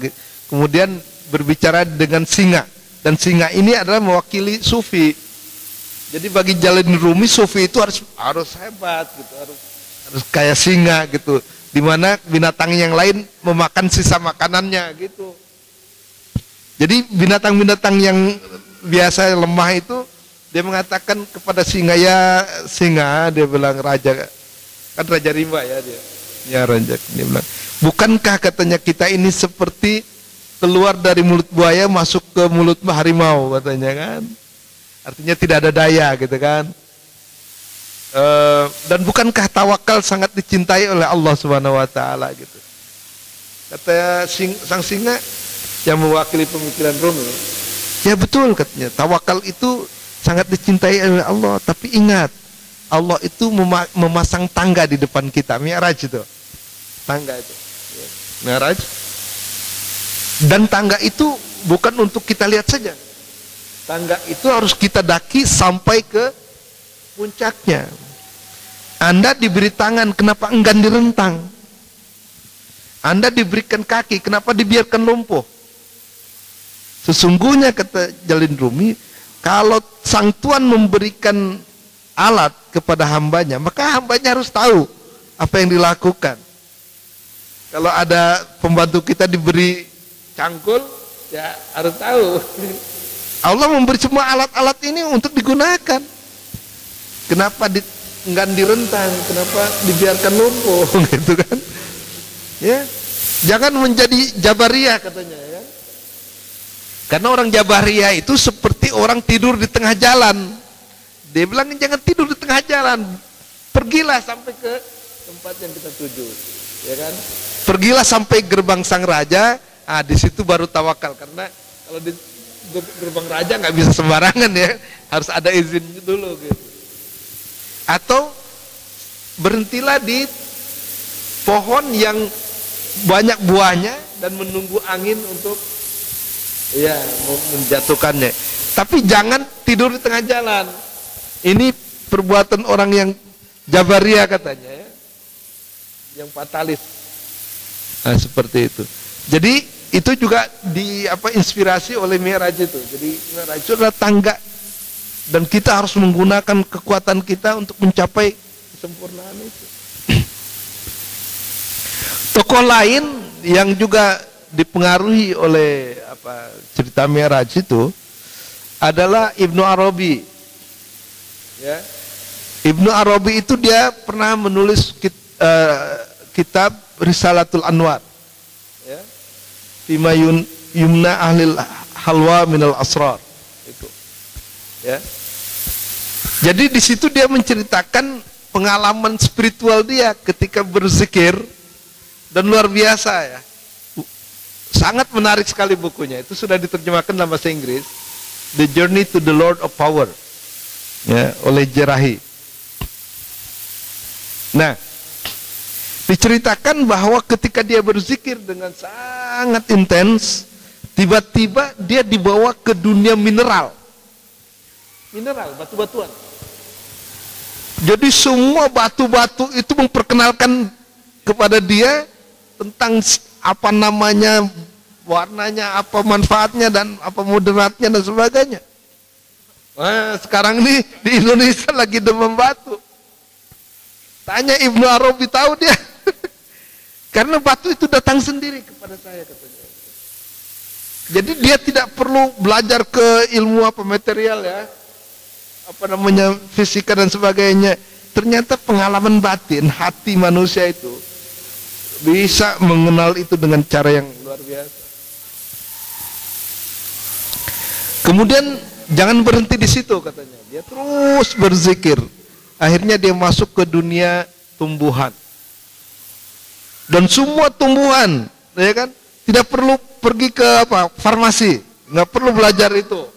Kemudian berbicara dengan singa, dan singa ini adalah mewakili sufi. Jadi bagi Jalaluddin Rumi, sufi itu harus hebat gitu, harus kayak singa gitu, dimana binatang yang lain memakan sisa makanannya gitu. Jadi binatang-binatang yang biasa lemah itu, dia mengatakan kepada singa, ya singa, dia bilang, raja, kan raja rimba ya dia, ya raja, dia bilang, bukankah katanya kita ini seperti keluar dari mulut buaya masuk ke mulut harimau katanya kan, artinya tidak ada daya gitu kan. Dan bukankah tawakal sangat dicintai oleh Allah Subhanahu Wa Taala gitu, kata sang singa yang mewakili pemikiran Rumi. Ya betul katanya, tawakal itu sangat dicintai oleh Allah. Tapi ingat, Allah itu memasang tangga di depan kita. Mi'raj itu, tangga itu ya. Mi'raj. Dan tangga itu bukan untuk kita lihat saja, tangga itu harus kita daki sampai ke puncaknya. Anda diberi tangan, kenapa enggan direntang? Anda diberikan kaki, kenapa dibiarkan lumpuh? Sesungguhnya kata Jalaluddin Rumi, kalau sang Tuhan memberikan alat kepada hambanya, maka hambanya harus tahu apa yang dilakukan. Kalau ada pembantu kita diberi cangkul, ya harus tahu. Allah memberi semua alat-alat ini untuk digunakan. Kenapa enggak direntang? Kenapa dibiarkan lumpuh? Gitu kan? Ya, jangan menjadi Jabariyah katanya ya. Karena orang Jabariyah itu seperti orang tidur di tengah jalan. Dia bilang jangan tidur di tengah jalan, pergilah sampai ke tempat yang kita tuju, ya kan? Pergilah sampai gerbang sang raja. Di situ baru tawakal. Karena kalau di gerbang raja nggak bisa sembarangan ya, harus ada izin dulu gitu. Atau berhentilah di pohon yang banyak buahnya dan menunggu angin untuk ya menjatuhkannya. Tapi jangan tidur di tengah jalan. Ini perbuatan orang yang Jabariyah katanya ya, yang fatalis. Seperti itu. Jadi itu juga inspirasi oleh Mi'raj itu. Jadi Mi'raj itu adalah tangga, dan kita harus menggunakan kekuatan kita untuk mencapai kesempurnaan itu. Tokoh lain yang juga dipengaruhi oleh cerita Mi'raj itu adalah Ibnu Arabi. Ya. Ibnu Arabi itu dia pernah menulis kitab Risalatul Anwar. Ya. Fima yumna ahlil halwa minal asrar. Itu. Ya. Jadi di situ dia menceritakan pengalaman spiritual dia ketika berzikir, dan luar biasa ya. Sangat menarik sekali bukunya. Itu sudah diterjemahkan dalam bahasa Inggris, The Journey to the Lord of Power ya, oleh Jerahi. Nah, diceritakan bahwa ketika dia berzikir dengan sangat intens, tiba-tiba dia dibawa ke dunia mineral, batu-batuan. Jadi semua batu-batu itu memperkenalkan kepada dia tentang apa namanya, warnanya, apa manfaatnya, dan apa mudaratnya dan sebagainya. Sekarang ini di Indonesia lagi demam batu. Tanya Ibnu Arabi, tahu dia. Karena batu itu datang sendiri kepada saya katanya. Jadi dia tidak perlu belajar ke ilmu material ya, fisika dan sebagainya. Ternyata pengalaman batin hati manusia itu bisa mengenal itu dengan cara yang luar biasa. Kemudian jangan berhenti di situ katanya. Dia terus berzikir. Akhirnya dia masuk ke dunia tumbuhan. Dan semua tumbuhan, ya kan, tidak perlu pergi ke farmasi, nggak perlu belajar itu.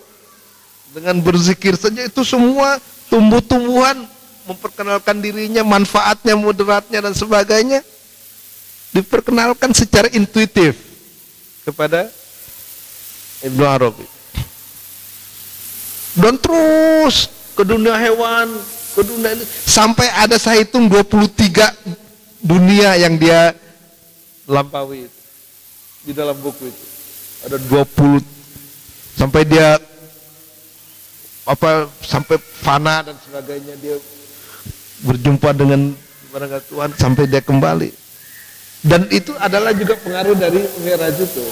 Dengan berzikir saja itu semua tumbuh-tumbuhan memperkenalkan dirinya, manfaatnya, mudaratnya dan sebagainya diperkenalkan secara intuitif kepada Ibnu Arabi. Dan terus ke dunia hewan, ke dunia ini, sampai ada saya hitung 23 dunia yang dia lampaui itu. Di dalam buku itu ada 20, sampai dia sampai fana dan sebagainya, dia berjumpa dengan Tuhan sampai dia kembali. Dan itu adalah juga pengaruh dari Mi'raj itu.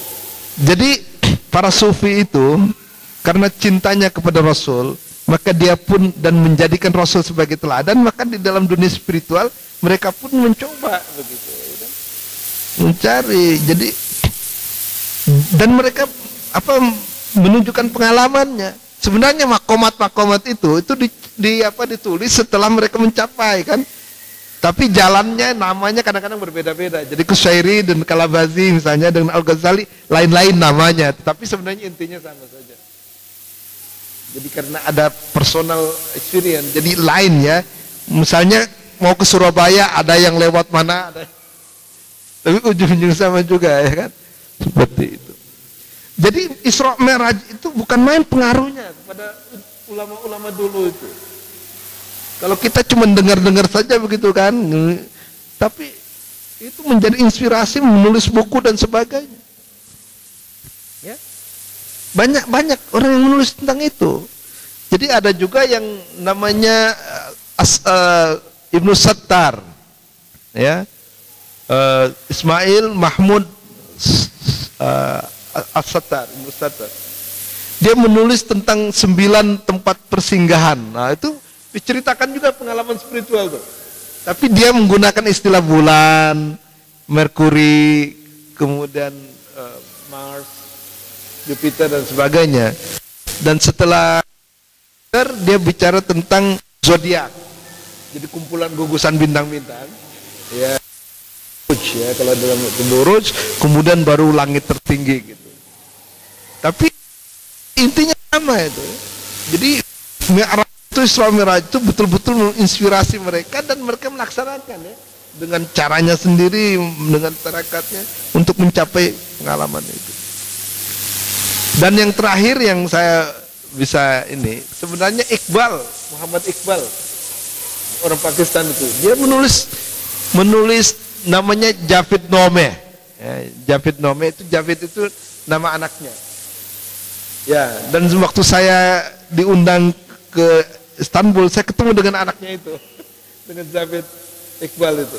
Jadi para sufi itu karena cintanya kepada Rasul, maka dia pun dan menjadikan Rasul sebagai teladan, maka di dalam dunia spiritual mereka pun mencoba begitu, ya kan? Mencari. Jadi dan mereka menunjukkan pengalamannya. Sebenarnya makomat itu ditulis setelah mereka mencapai, kan. Tapi jalannya, namanya kadang-kadang berbeda-beda. Jadi Kusyairi dan Kalabazi misalnya dengan Al-Ghazali lain-lain namanya, tapi sebenarnya intinya sama saja. Jadi karena ada personal experience, jadi lain ya. Misalnya mau ke Surabaya, ada yang lewat mana, ada. Tapi ujung-ujung sama juga, ya kan? Seperti itu. Jadi Isra Mi'raj itu bukan main pengaruhnya kepada ulama-ulama dulu itu. Kalau kita cuma dengar-dengar saja begitu kan, tapi itu menjadi inspirasi menulis buku dan sebagainya. Ya. Banyak orang yang menulis tentang itu. Jadi ada juga yang namanya Ibnu Sattar, ya, Ismail Mahmud As-Sattar, Ibnu Sattar. Dia menulis tentang 9 tempat persinggahan. Nah itu diceritakan juga pengalaman spiritual tuh. Tapi dia menggunakan istilah bulan, Merkuri, kemudian Mars, Jupiter dan sebagainya. Dan setelah dia bicara tentang zodiak, jadi kumpulan gugusan bintang-bintang, ya, ya kalau dalam buruj, kemudian baru langit tertinggi gitu. Tapi intinya sama itu. Jadi Mi'raj itu, Isra Mi'raj itu betul-betul menginspirasi mereka dan mereka melaksanakan ya dengan caranya sendiri, dengan tarakatnya untuk mencapai pengalaman itu. Dan yang terakhir yang saya bisa ini, sebenarnya Iqbal, Muhammad Iqbal, orang Pakistan itu, dia menulis namanya Javid Nome. Ya, Javid Nome itu, Javid itu nama anaknya. Ya, dan waktu saya diundang ke Istanbul, saya ketemu dengan anaknya itu, dengan Javid Iqbal itu.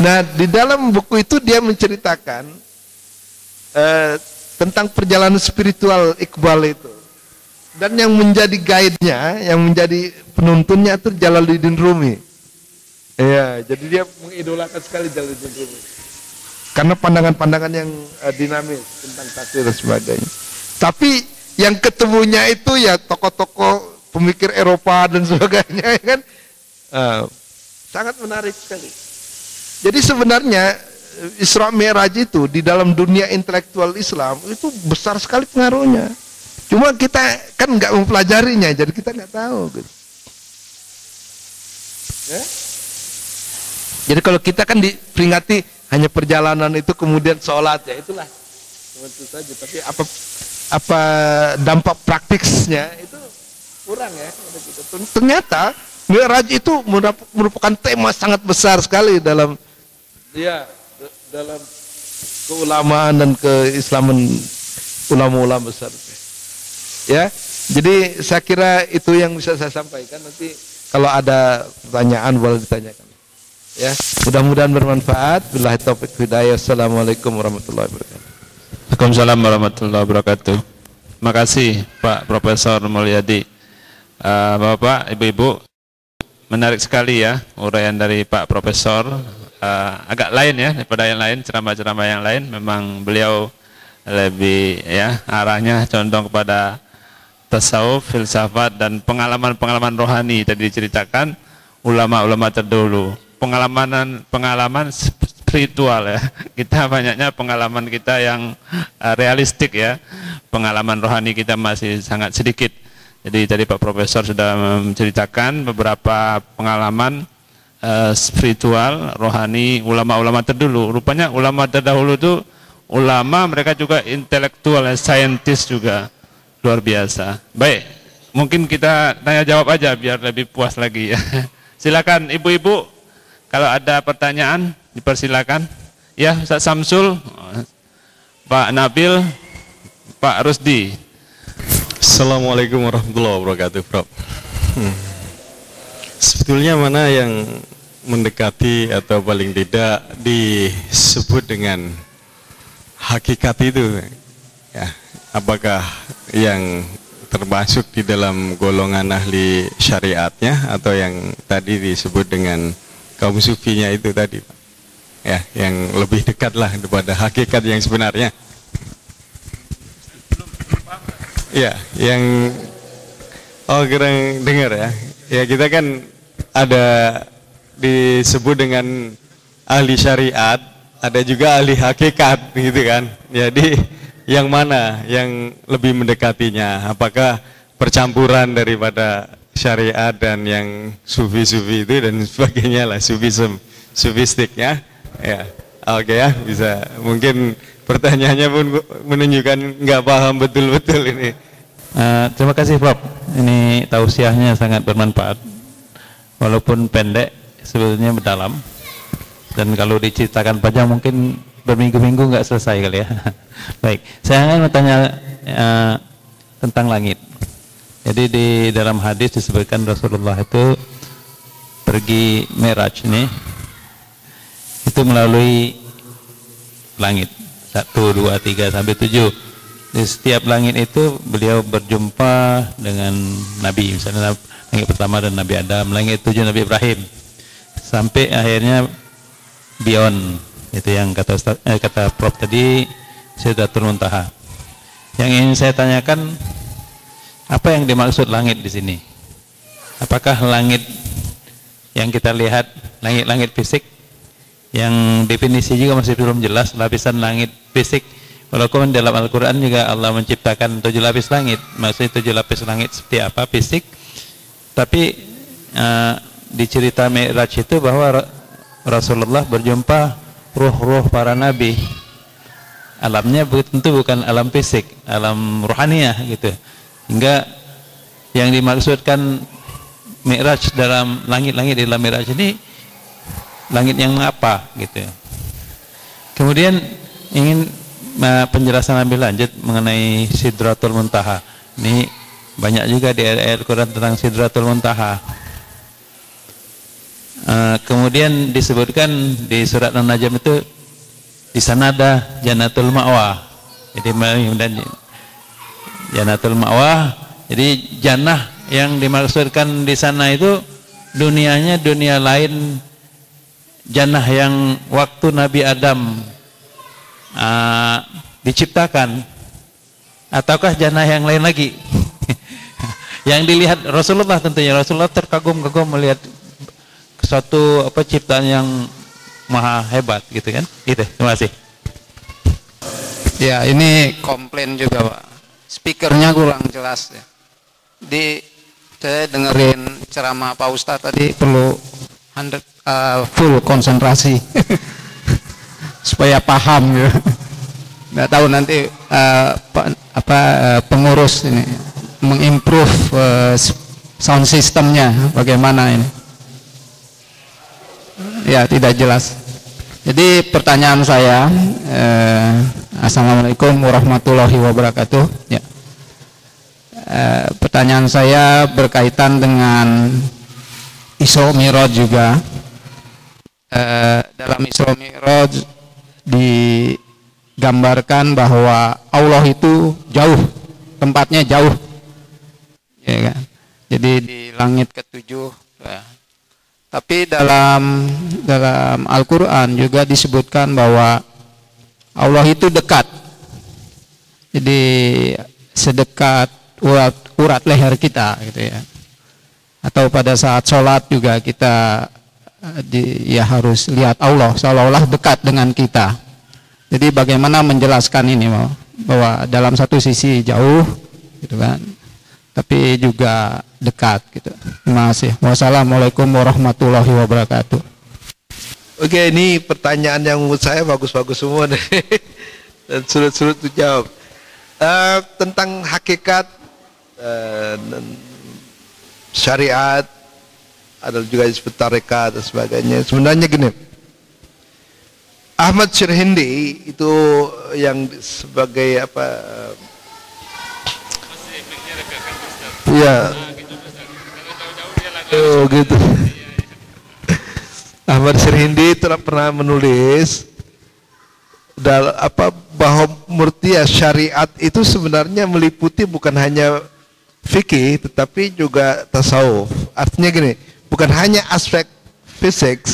Nah, di dalam buku itu dia menceritakan tentang perjalanan spiritual Iqbal itu. Dan yang menjadi guide-nya, yang menjadi penuntunnya itu Jalaluddin Rumi. Ya, jadi dia mengidolakan sekali Jalaluddin Rumi. Karena pandangan-pandangan yang dinamis tentang takdir dan sebagainya. Tapi yang ketemunya itu ya tokoh-tokoh pemikir Eropa dan sebagainya, ya kan? Sangat menarik sekali. Jadi sebenarnya Isra Mi'raj itu di dalam dunia intelektual Islam itu besar sekali pengaruhnya. Cuma kita kan nggak mempelajarinya, jadi kita nggak tahu. Gitu. Ya? Jadi kalau kita kan diperingati hanya perjalanan itu kemudian sholat, ya itulah itu saja. Tapi apa dampak praktisnya itu kurang ya. Ternyata Mi'raj itu merupakan tema sangat besar sekali dalam keulamaan dan keislaman ulama-ulama besar. Ya, jadi saya kira itu yang bisa saya sampaikan. Nanti kalau ada pertanyaan boleh ditanyakan. Ya, mudah-mudahan bermanfaat. Billahi taufik hidayah. Assalamualaikum warahmatullahi wabarakatuh. Waalaikumsalam warahmatullahi wabarakatuh. Terima kasih Pak Profesor Mulyadi. Bapak, Ibu-ibu, menarik sekali ya uraian dari Pak Profesor. agak lain ya daripada yang lain, ceramah-ceramah yang lain. Memang beliau lebih ya arahnya condong kepada tasawuf, filsafat dan pengalaman-pengalaman rohani tadi diceritakan ulama-ulama terdahulu. Pengalaman spiritual ya. Kita banyaknya pengalaman kita yang realistik ya. Pengalaman rohani kita masih sangat sedikit. Jadi tadi Pak Profesor sudah menceritakan beberapa pengalaman spiritual, rohani ulama-ulama terdahulu. Rupanya ulama terdahulu itu ulama, mereka juga intelektual, saintis juga luar biasa. Baik, mungkin kita tanya jawab aja biar lebih puas lagi ya. Silakan ibu-ibu, kalau ada pertanyaan dipersilakan. Ya, Ustaz Samsul, Pak Nabil, Pak Rusdi. Assalamualaikum warahmatullahi wabarakatuh, Prof. Sebetulnya mana yang mendekati atau paling tidak disebut dengan hakikat itu ya, apakah yang termasuk di dalam golongan ahli syariatnya atau yang tadi disebut dengan kaum sufinya itu tadi, Pak? Ya, yang lebih dekat lah kepada hakikat yang sebenarnya. Ya, yang kurang dengar ya. Ya, kita kan ada disebut dengan ahli syariat, ada juga ahli hakikat gitu kan. Jadi yang mana yang lebih mendekatinya? Apakah percampuran daripada syariat dan yang sufi-sufi itu dan sebagainya lah, sufistik ya? Ya, oke ya, bisa. Mungkin pertanyaannya pun menunjukkan nggak paham betul-betul ini. Terima kasih Prof. Ini tausiahnya sangat bermanfaat. Walaupun pendek, sebetulnya mendalam. Dan kalau diceritakan panjang mungkin berminggu-minggu nggak selesai kali ya. Baik, saya ingin bertanya tentang langit. Jadi di dalam hadis disebutkan Rasulullah itu pergi Mi'raj ini itu melalui langit 1, 2, 3 sampai 7. Di setiap langit itu beliau berjumpa dengan Nabi, misalnya langit pertama dan Nabi Adam, langit 7 Nabi Ibrahim, sampai akhirnya beyond, itu yang kata Prof tadi, Sidratul Muntaha. Yang ingin saya tanyakan, apa yang dimaksud langit di sini? Apakah langit yang kita lihat, langit-langit fisik, yang definisi juga masih belum jelas, lapisan langit fisik? Walaupun dalam Al-Quran juga Allah menciptakan 7 lapis langit, maksudnya 7 lapis langit seperti apa fisik, tapi di cerita Mi'raj itu bahwa Rasulullah berjumpa ruh-ruh para nabi. Alamnya tentu bukan alam fisik, alam rohaniah gitu. Hingga yang dimaksudkan Mi'raj dalam langit-langit di dalam Mi'raj ini langit yang apa gitu. Kemudian ingin penjelasan lebih lanjut mengenai Sidratul Muntaha. Ini banyak juga di ayat Al-Quran tentang Sidratul Muntaha. Kemudian disebutkan di surat An-Najm itu di sana ada Jannatul Ma'wa. Jadi Jannatul Ma'wa. Jadi jannah yang dimaksudkan di sana itu dunianya dunia lain, jannah yang waktu Nabi Adam diciptakan, ataukah jannah yang lain lagi? Yang dilihat Rasulullah, tentunya Rasulullah terkagum-kagum melihat suatu ciptaan yang maha hebat gitu kan. Gitu. Terima kasih. Ya, ini komplain juga Pak, speakernya kurang jelas ya. Saya dengerin ceramah Pak Ustadz tadi perlu full konsentrasi supaya paham ya. Nggak tahu nanti pengurus ini mengimprove sound systemnya bagaimana ini. Ya, tidak jelas. Jadi pertanyaan saya, Assalamualaikum warahmatullahi wabarakatuh. Ya. Pertanyaan saya berkaitan dengan Isra Mi'raj juga. Dalam Isra Mi'raj digambarkan bahwa Allah itu jauh, tempatnya jauh, ya kan? Jadi di langit ke-7 ya. Tapi dalam Al-Quran juga disebutkan bahwa Allah itu dekat. Jadi sedekat urat leher kita gitu ya. Atau pada saat sholat juga kita harus lihat Allah seolah-olah dekat dengan kita. Jadi bagaimana menjelaskan ini bahwa dalam satu sisi jauh gitu kan, tapi juga dekat gitu. Terima kasih. Wassalamualaikum warahmatullahi wabarakatuh. Oke, ini pertanyaan yang menurut saya bagus-bagus semua nih. Dan sulit-sulit dijawab. Tentang hakikat dan syariat, ada juga disebut tarekat dan sebagainya. Sebenarnya gini, Ahmad Syirhindi itu yang sebagai apa? Iya. Oh gitu. Ahmad Syirhindi telah pernah menulis bahwa murtiyah syariat itu sebenarnya meliputi bukan hanya fikih tetapi juga tasawuf. Artinya gini, bukan hanya aspek fisik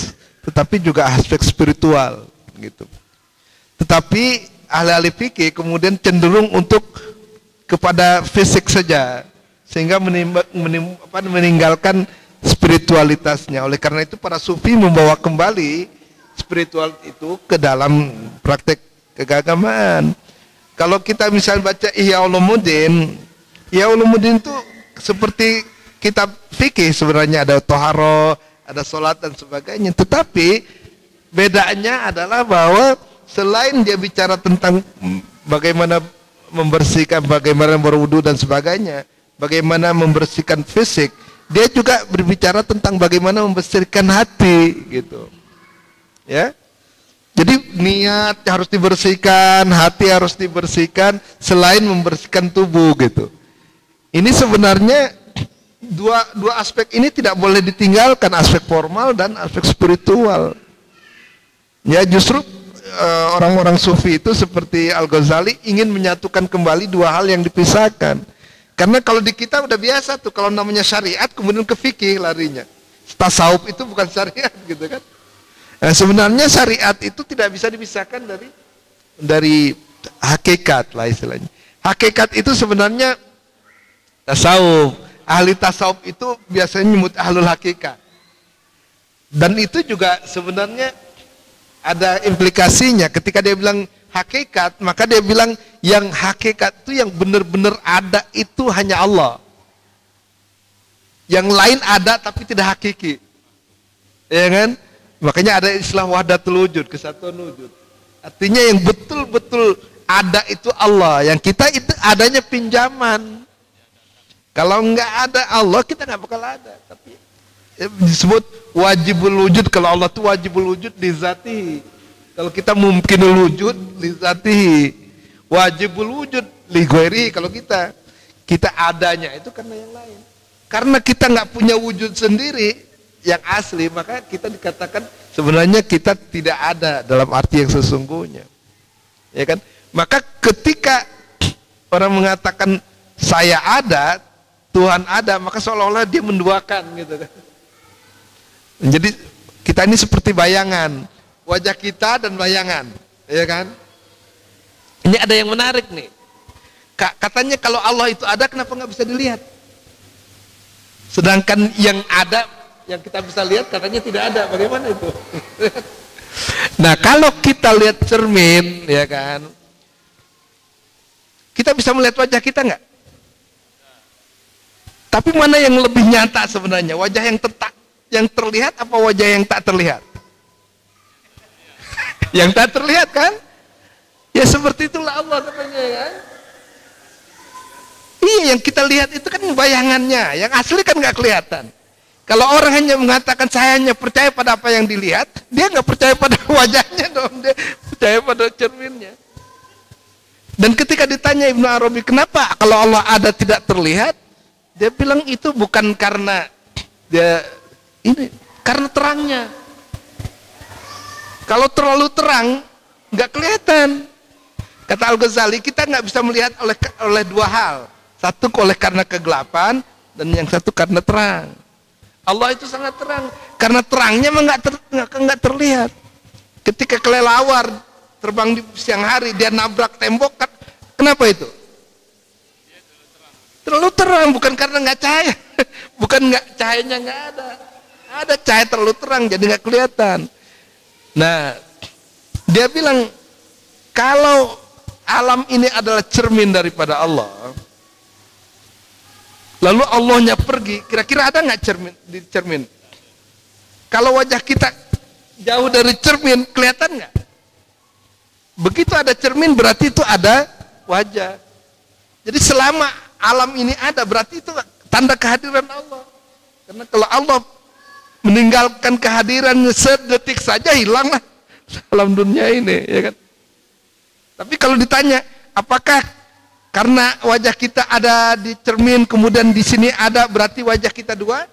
tetapi juga aspek spiritual gitu. Tetapi ahli-ahli fikih kemudian cenderung untuk kepada fisik saja sehingga meninggalkan spiritualitasnya. Oleh karena itu para sufi membawa kembali spiritual itu ke dalam praktek keagamaan. Kalau kita misalnya baca Ihya Ulumuddin itu seperti kitab fikih sebenarnya, ada toharo, ada sholat dan sebagainya. Tetapi bedanya adalah bahwa selain dia bicara tentang bagaimana membersihkan, bagaimana berwudu dan sebagainya, bagaimana membersihkan fisik, dia juga berbicara tentang bagaimana membersihkan hati gitu. Ya. Jadi niat harus dibersihkan, hati harus dibersihkan selain membersihkan tubuh gitu. Ini sebenarnya dua aspek ini tidak boleh ditinggalkan, aspek formal dan aspek spiritual. Ya, justru orang-orang sufi itu seperti Al-Ghazali ingin menyatukan kembali dua hal yang dipisahkan. Karena kalau di kita udah biasa tuh, kalau namanya syariat kemudian ke fikih larinya. Tasawuf itu bukan syariat gitu kan. Nah, sebenarnya syariat itu tidak bisa dipisahkan dari hakikat lah istilahnya. Hakikat itu sebenarnya tasawuf. Ahli tasawuf itu biasanya nyebut ahlul hakikat. Dan itu juga sebenarnya ada implikasinya. Ketika dia bilang hakikat, maka dia bilang yang hakikat itu yang benar-benar ada itu hanya Allah. Yang lain ada tapi tidak hakiki. Ya kan? Makanya ada istilah wahdatul wujud, kesatuan wujud. Artinya yang betul-betul ada itu Allah. Yang kita itu adanya pinjaman. Kalau enggak ada Allah, kita enggak bakal ada. Tapi disebut wajibul wujud. Kalau Allah itu wajibul wujud li zatihi. Kalau kita mungkinul wujud li zatihi. Wajibul wujud li ghairihi. Kalau kita adanya itu karena yang lain. Karena kita enggak punya wujud sendiri yang asli, maka kita dikatakan sebenarnya kita tidak ada dalam arti yang sesungguhnya. Ya kan? Maka ketika orang mengatakan saya ada, Tuhan ada, maka seolah-olah dia menduakan gitu kan. Jadi kita ini seperti bayangan, wajah kita dan bayangan, ya kan? Ini ada yang menarik nih. Katanya kalau Allah itu ada, kenapa nggak bisa dilihat? Sedangkan yang ada, yang kita bisa lihat katanya tidak ada. Bagaimana itu? Nah, kalau kita lihat cermin, ya kan, kita bisa melihat wajah kita nggak? Tapi mana yang lebih nyata sebenarnya? Wajah yang terlihat apa wajah yang tak terlihat? Yang tak terlihat kan? Ya seperti itulah Allah katanya kan? Iya, yang kita lihat itu kan bayangannya, yang asli kan nggak kelihatan. Kalau orang hanya mengatakan saya hanya percaya pada apa yang dilihat, dia nggak percaya pada wajahnya dong, dia percaya pada cerminnya. Dan ketika ditanya Ibnu Arabi, kenapa kalau Allah ada tidak terlihat? Dia bilang itu bukan karena dia ini, karena terangnya. Kalau terlalu terang, nggak kelihatan. Kata Al-Ghazali, kita nggak bisa melihat oleh dua hal. Satu oleh karena kegelapan, dan yang satu karena terang. Allah itu sangat terang. Karena terangnya nggak terlihat. Ketika kelelawar terbang di siang hari, dia nabrak tembok, kenapa itu? Terlalu terang, bukan karena nggak cahaya. Bukan nggak cahayanya nggak ada. Ada cahaya terlalu terang, jadi nggak kelihatan. Nah, dia bilang kalau alam ini adalah cermin daripada Allah, lalu Allahnya pergi, kira-kira ada nggak cermin di cermin? Kalau wajah kita jauh dari cermin, kelihatan nggak? Begitu ada cermin, berarti itu ada wajah. Jadi selama alam ini ada, berarti itu tanda kehadiran Allah. Karena kalau Allah meninggalkan kehadirannya sedetik saja, hilanglah alam dunia ini, ya kan? Tapi kalau ditanya, apakah karena wajah kita ada di cermin, kemudian di sini ada, berarti wajah kita dua?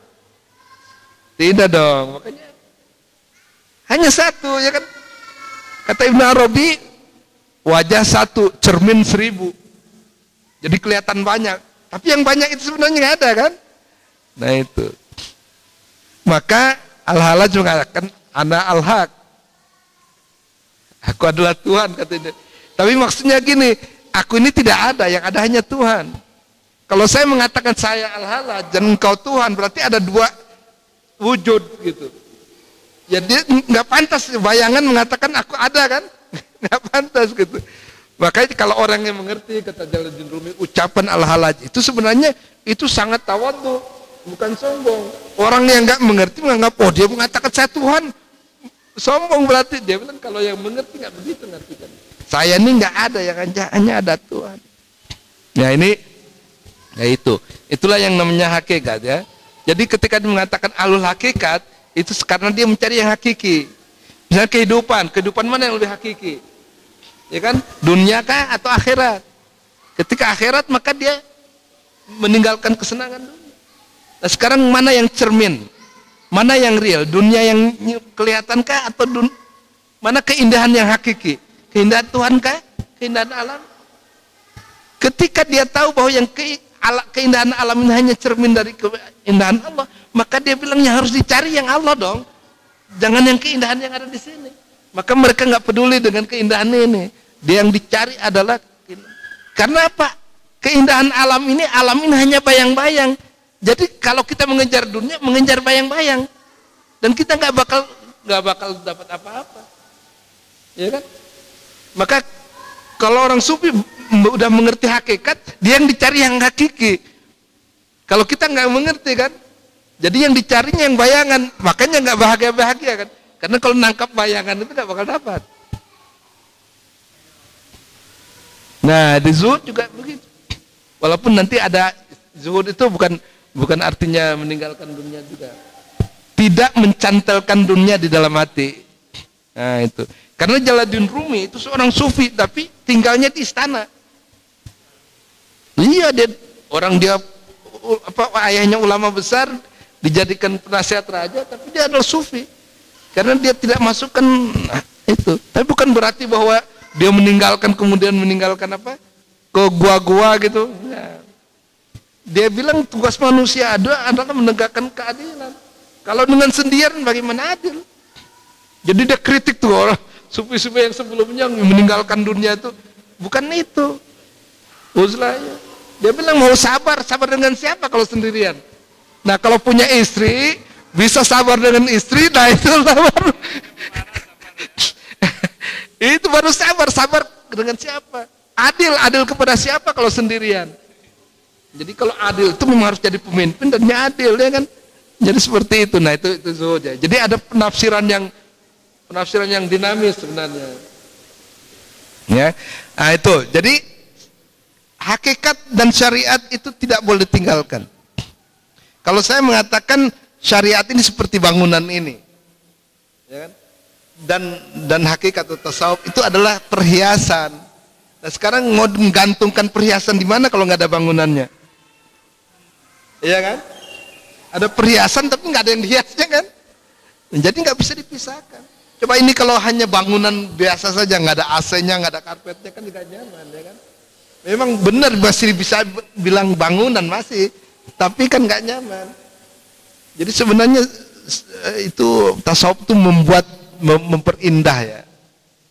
Tidak dong. Makanya hanya satu, ya kan? Kata Ibn Arabi, wajah satu, cermin 1000. Jadi kelihatan banyak. Tapi yang banyak itu sebenarnya nggak ada, kan? Nah itu. Maka Al-Halaj mengatakan, ana al-haq. Aku adalah Tuhan, katanya. Tapi maksudnya gini, aku ini tidak ada, yang ada hanya Tuhan. Kalau saya mengatakan saya Al-Halaj dan engkau Tuhan, berarti ada dua wujud gitu. Jadi nggak pantas bayangan mengatakan aku ada, kan? Nggak pantas gitu. Makanya kalau orang yang mengerti, kata Jalaluddin Rumi, ucapan Al-Halaj itu sebenarnya itu sangat tawadhu, bukan sombong. Orang yang nggak mengerti menganggap, oh dia mengatakan saya Tuhan, sombong berarti. Dia bilang kalau yang mengerti nggak begitu ngertikan. Saya ini nggak ada, yang hanya ada Tuhan. Ya ini, ya itulah yang namanya hakikat, ya. Jadi ketika dia mengatakan alul hakikat, itu karena dia mencari yang hakiki. Misalnya kehidupan mana yang lebih hakiki? Ya kan? Dunia kah atau akhirat? Ketika akhirat maka dia meninggalkan kesenangan dunia. Nah, sekarang mana yang cermin? Mana yang real? Dunia yang kelihatan kah atau mana keindahan yang hakiki? Keindahan Tuhan kah? Keindahan alam? Ketika dia tahu bahwa yang keindahan alam ini hanya cermin dari keindahan Allah, maka dia bilang yang harus dicari yang Allah dong. Jangan yang keindahan yang ada di sini. Maka mereka nggak peduli dengan keindahan ini. Dia yang dicari adalah, karena apa? Keindahan alam ini hanya bayang-bayang. Jadi kalau kita mengejar dunia, mengejar bayang-bayang, dan kita nggak bakal dapat apa-apa, ya kan? Maka kalau orang sufi udah mengerti hakikat, dia yang dicari yang hakiki. Kalau kita nggak mengerti, kan? Jadi yang dicarinya yang bayangan, makanya nggak bahagia-bahagia, kan? Karena kalau nangkap bayangan itu nggak bakal dapat. Nah, di zuhud juga begitu. Walaupun nanti ada zuhud itu bukan artinya meninggalkan dunia juga. Tidak mencantelkan dunia di dalam hati. Nah, itu. Karena Jalaluddin Rumi itu seorang sufi tapi tinggalnya di istana. Iya, dia ayahnya ulama besar, dijadikan penasihat raja, tapi dia adalah sufi. Karena dia tidak masukkan itu. Tapi bukan berarti bahwa dia kemudian meninggalkan apa? Ke gua-gua gitu. Ya. Dia bilang tugas manusia adalah menegakkan keadilan. Kalau dengan sendirian bagaimana adil? Jadi dia kritik tuh orang sufi-sufi yang sebelumnya yang meninggalkan dunia itu. Bukan itu. Uzlahnya. Dia bilang mau sabar dengan siapa kalau sendirian? Nah, kalau punya istri, bisa sabar dengan istri, nah itu sabar. Itu baru sabar dengan siapa? Adil kepada siapa kalau sendirian? Jadi kalau adil itu memang harus jadi pemimpin dan dia adil, ya kan? Jadi seperti itu. Nah, itu zuhud ya. Jadi ada penafsiran yang dinamis sebenarnya. Ya. Nah, itu. Jadi hakikat dan syariat itu tidak boleh ditinggalkan. Kalau saya mengatakan syariat ini seperti bangunan ini, ya kan? Dan hakikat atau tasawuf itu adalah perhiasan. Nah, sekarang mau menggantungkan perhiasan di mana kalau nggak ada bangunannya? Iya kan? Ada perhiasan tapi nggak ada yang dihiasnya, kan? Jadi nggak bisa dipisahkan. Coba ini kalau hanya bangunan biasa saja, nggak ada AC-nya, nggak ada karpetnya, kan nggak nyaman, ya kan? Memang benar masih bisa bilang bangunan masih, tapi kan nggak nyaman. Jadi sebenarnya itu tasawuf itu memperindah ya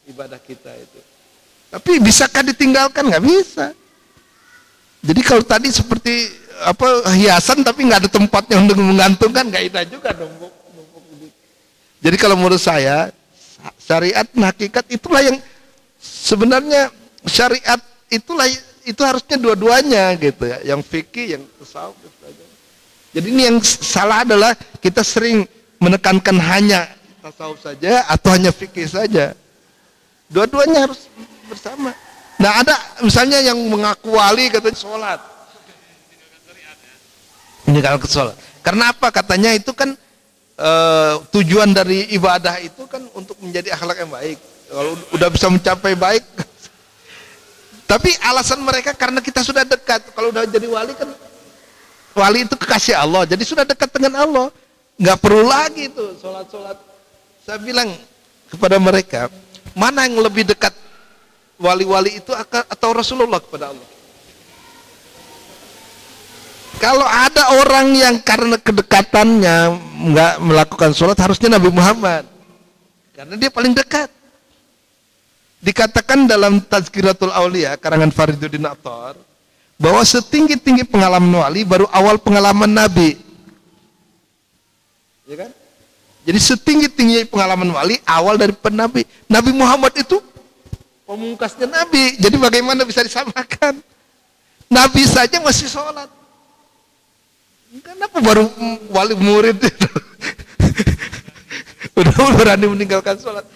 ibadah kita itu. Tapi bisakah ditinggalkan? Nggak bisa. Jadi kalau tadi seperti hiasan tapi nggak ada tempatnya untuk menggantungkan, nggak indah juga numpuk. Jadi kalau menurut saya syariat dan hakikat itulah yang sebenarnya syariat itu harusnya dua-duanya gitu ya, yang fikih, yang tasawuf. Jadi ini yang salah adalah kita sering menekankan hanya tasawuf saja atau hanya fikih saja. Dua-duanya harus bersama. Nah ada misalnya yang mengaku wali katanya sholat. Meninggalkan sholat. Karena apa? Katanya itu kan tujuan dari ibadah itu kan untuk menjadi akhlak yang baik. Kalau udah bisa mencapai baik. Tapi alasan mereka karena kita sudah dekat. Kalau udah jadi wali kan, wali itu kekasih Allah, jadi sudah dekat dengan Allah, nggak perlu lagi tuh sholat. Saya bilang kepada mereka, mana yang lebih dekat, wali-wali itu atau Rasulullah kepada Allah? Kalau ada orang yang karena kedekatannya nggak melakukan sholat, harusnya Nabi Muhammad, karena dia paling dekat. Dikatakan dalam Tazkiratul Aulia karangan Fariduddin Attar, bahwa setinggi-tinggi pengalaman wali baru awal pengalaman Nabi, ya kan? Jadi setinggi-tinggi pengalaman wali awal dari Nabi. Nabi Muhammad itu pemungkasnya Nabi. Jadi bagaimana bisa disamakan? Nabi saja masih sholat. Kenapa baru wali murid itu? Udah berani meninggalkan sholat.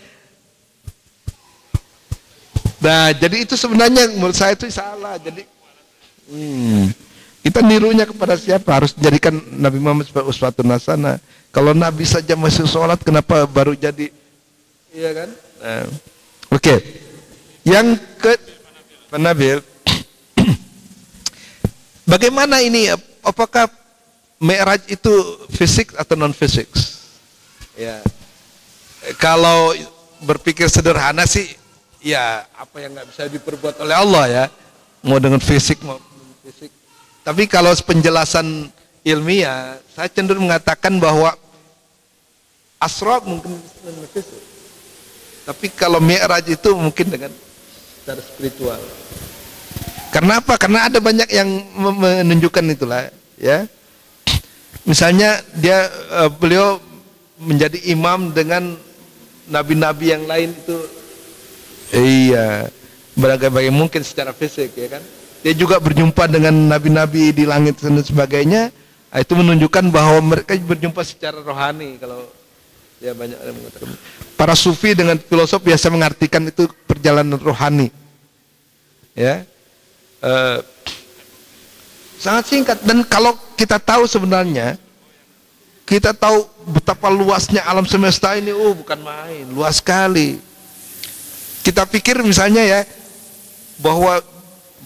Nah, jadi itu sebenarnya menurut saya itu salah. Jadi kita nirunya kepada siapa? Harus jadikan Nabi Muhammad sebagai uswatun hasanah. Kalau Nabi saja masih sholat, kenapa baru jadi? Iya kan? Nah, oke. Yang ke Pak Nabil, bagaimana ini? Apakah Mi'raj itu fisik atau non fisik? Ya, kalau berpikir sederhana sih, ya apa yang nggak bisa diperbuat oleh Allah ya, mau dengan fisik mau fisik. Tapi kalau penjelasan ilmiah, saya cenderung mengatakan bahwa Asra mungkin dengan fisik. Tapi kalau Mi'raj itu mungkin dengan secara spiritual. Karena apa? Karena ada banyak yang menunjukkan itulah, ya. Misalnya beliau menjadi imam dengan nabi-nabi yang lain itu, iya, berbagai mungkin secara fisik, ya kan. Dia juga berjumpa dengan nabi-nabi di langit dan sebagainya. Itu menunjukkan bahwa mereka berjumpa secara rohani. Kalau ya banyak yang mengatakan, para sufi dengan filosof biasa mengartikan itu perjalanan rohani, ya. Sangat singkat. Dan kalau kita tahu sebenarnya, kita tahu betapa luasnya alam semesta ini, bukan main, luas sekali. Kita pikir misalnya ya, bahwa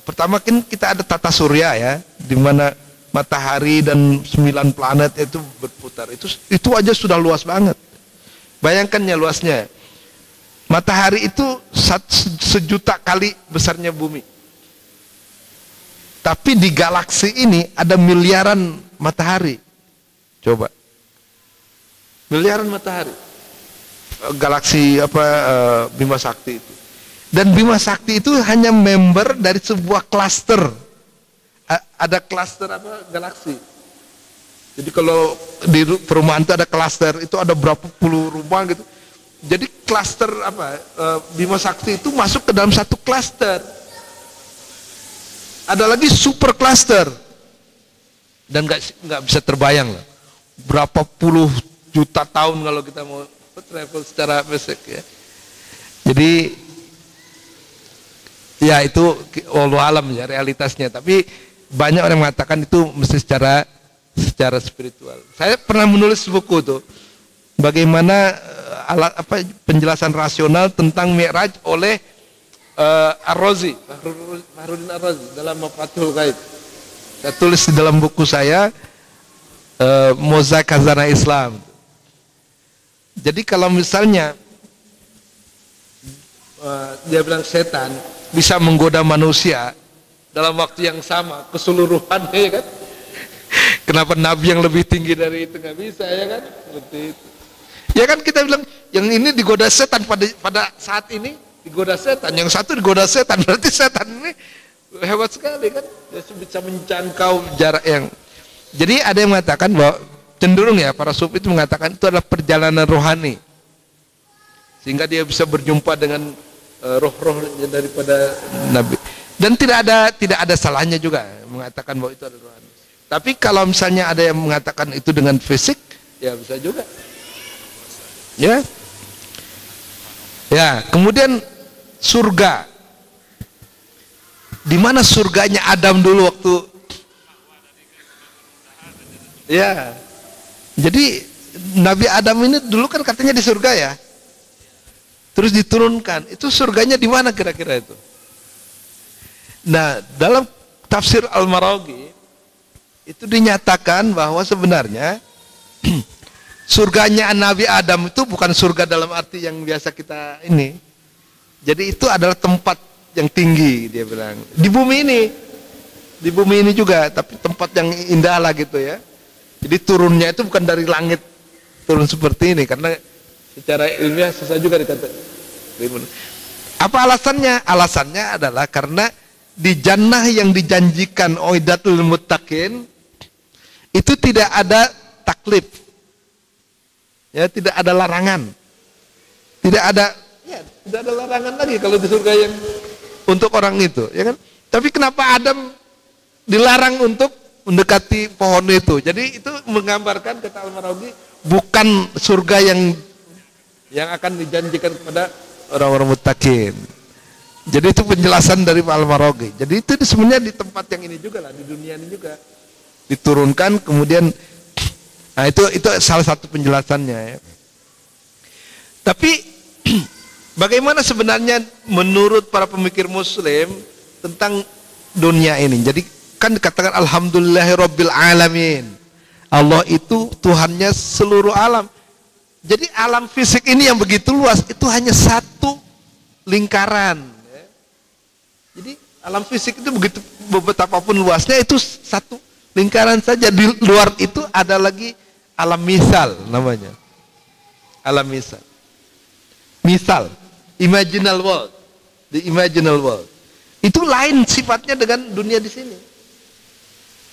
pertama kan kita ada tata surya ya, di mana matahari dan 9 planet itu berputar. Itu aja sudah luas banget. Bayangkan ya luasnya. Matahari itu 1.000.000 kali besarnya bumi. Tapi di galaksi ini ada miliaran matahari. Coba. Miliaran matahari. Galaksi Bima Sakti itu. Dan Bima Sakti itu hanya member dari sebuah klaster. Ada klaster galaksi. Jadi kalau di perumahan itu ada klaster, itu ada berapa puluh rumah gitu. Jadi klaster Bima Sakti itu masuk ke dalam satu klaster. Ada lagi super klaster. Dan nggak bisa terbayang lah. Berapa puluh juta tahun kalau kita mau travel secara basic ya. Jadi ya itu wallahu alam ya realitasnya, tapi banyak orang mengatakan itu mesti secara spiritual. Saya pernah menulis buku tuh bagaimana penjelasan rasional tentang Mi'raj oleh Ar-Razi, Fakhruddin Ar-Razi dalam Mafatihul Ghaib. Saya tulis di dalam buku saya Mozaik Khazanah Islam. Jadi kalau misalnya dia bilang setan bisa menggoda manusia dalam waktu yang sama keseluruhan, ya kan? Kenapa nabi yang lebih tinggi dari itu? Nggak bisa, ya kan? Seperti itu. Ya kan kita bilang yang ini digoda setan pada saat ini digoda setan, yang satu digoda setan, berarti setan ini hebat sekali kan? Dia bisa menjangkau jarak yang. Jadi ada yang mengatakan bahwa cenderung ya para sufi itu mengatakan itu adalah perjalanan rohani, sehingga dia bisa berjumpa dengan roh-roh daripada nabi. Dan tidak ada salahnya juga mengatakan bahwa itu adalah rohani. Tapi kalau misalnya ada yang mengatakan itu dengan fisik, ya bisa juga. Ya. Ya, kemudian surga. Di mana surganya Adam dulu waktu? Ya. Jadi Nabi Adam ini dulu kan katanya di surga ya. Terus diturunkan. Itu surganya di mana kira-kira itu? Nah, dalam tafsir Al-Maraghi itu dinyatakan bahwa sebenarnya surganya Nabi Adam itu bukan surga dalam arti yang biasa kita ini. Jadi itu adalah tempat yang tinggi, dia bilang. Di bumi ini juga, tapi tempat yang indah lah gitu ya. Jadi turunnya itu bukan dari langit turun seperti ini, karena secara ilmiah susah juga dikatakan. Apa alasannya? Alasannya adalah karena di jannah yang dijanjikan Uiddatul Muttaqin itu tidak ada taklif, ya, tidak ada larangan, tidak ada larangan lagi kalau di surga yang untuk orang itu, ya kan? Tapi kenapa Adam dilarang untuk mendekati pohon itu? Jadi itu menggambarkan, kata Al-Maraghi, bukan surga yang akan dijanjikan kepada orang-orang muttaqin. Jadi itu penjelasan dari Al-Maraghi. Jadi itu sebenarnya di tempat yang ini juga lah, di dunia ini juga diturunkan, kemudian nah itu salah satu penjelasannya ya. Tapi bagaimana sebenarnya menurut para pemikir muslim tentang dunia ini? Jadi kan dikatakan alhamdulillahirabbil alamin. Allah itu Tuhannya seluruh alam. Jadi alam fisik ini yang begitu luas itu hanya satu lingkaran ya. Jadi alam fisik itu begitu betapapun luasnya itu satu lingkaran saja. Di luar itu ada lagi alam misal namanya. Alam misal. Misal, imaginal world. The imaginal world. Itu lain sifatnya dengan dunia di sini.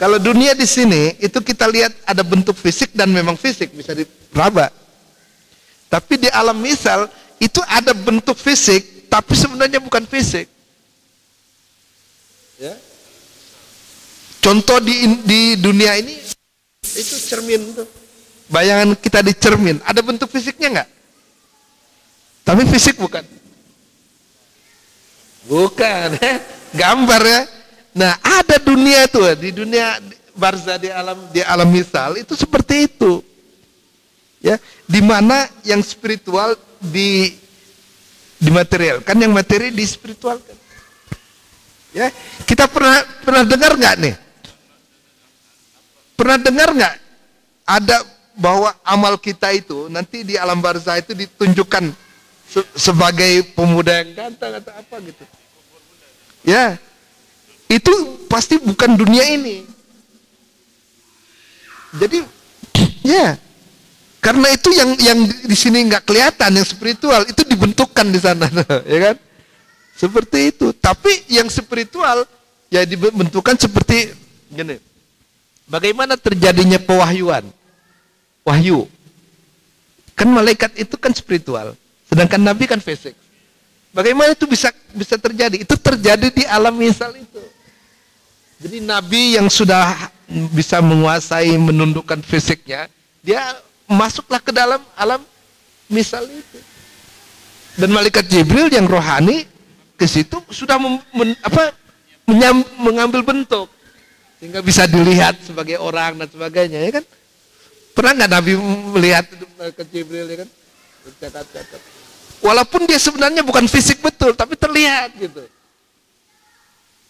Kalau dunia di sini itu kita lihat ada bentuk fisik dan memang fisik bisa diraba. Tapi di alam misal itu ada bentuk fisik tapi sebenarnya bukan fisik. Ya. Contoh di dunia ini itu cermin tuh. Bayangan kita di cermin, ada bentuk fisiknya nggak? Tapi fisik bukan. Bukan, gambar ya. Nah, ada dunia tuh, di dunia barzah, di alam misal itu seperti itu. Ya, di mana yang spiritual di material, kan yang materi di spiritual kan. Ya, kita pernah dengar nggak nih? Pernah dengar nggak ada bahwa amal kita itu nanti di alam barzah itu ditunjukkan sebagai pemuda yang ganteng atau apa gitu? Ya, itu pasti bukan dunia ini. Jadi, ya, karena itu yang di sini nggak kelihatan, yang spiritual itu dibentukkan di sana, ya kan? Seperti itu. Tapi yang spiritual ya dibentukkan seperti gini. Bagaimana terjadinya pewahyuan? Wahyu. Kan malaikat itu kan spiritual, sedangkan nabi kan fisik. Bagaimana itu bisa terjadi? Itu terjadi di alam misal itu. Jadi nabi yang sudah bisa menguasai menundukkan fisiknya, dia masuklah ke dalam alam misal itu. Dan malaikat Jibril yang rohani ke situ sudah mengambil bentuk sehingga bisa dilihat sebagai orang dan sebagainya, ya kan? Pernah nggak Nabi melihat malaikat Jibril, ya kan? Catat. Walaupun dia sebenarnya bukan fisik betul, tapi terlihat gitu.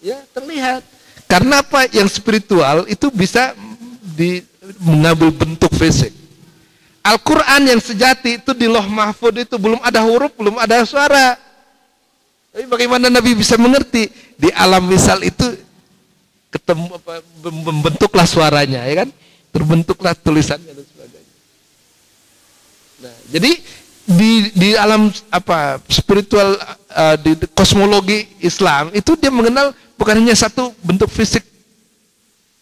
Ya, terlihat. Karena apa? Yang spiritual itu bisa mengambil bentuk fisik. Al-Quran yang sejati itu di Lauh Mahfud itu belum ada huruf, belum ada suara. Tapi bagaimana Nabi bisa mengerti? Di alam misal itu ketemu membentuklah suaranya, ya kan? Terbentuklah tulisannya dan sebagainya. Nah, jadi di alam spiritual, di kosmologi Islam itu dia mengenal bukan hanya satu bentuk fisik.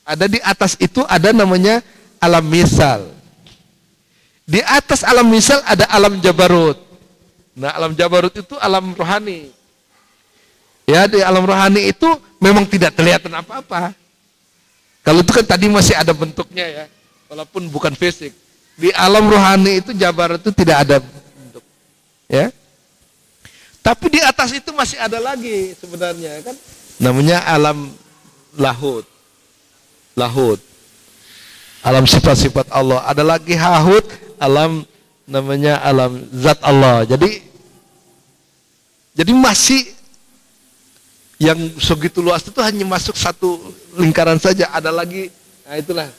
Ada di atas itu ada namanya alam misal. Di atas alam misal ada alam jabarut. Nah, alam jabarut itu alam rohani. Ya, di alam rohani itu memang tidak kelihatan apa-apa. Kalau itu kan tadi masih ada bentuknya ya, walaupun bukan fisik. Di alam rohani itu jabarut itu tidak ada bentuk. Ya. Tapi di atas itu masih ada lagi sebenarnya kan. Namanya alam lahut. Lahut. Alam sifat-sifat Allah. Ada lagi hahut, alam namanya alam zat Allah. Jadi masih yang segitu luas itu hanya masuk satu lingkaran saja. Ada lagi, nah itulah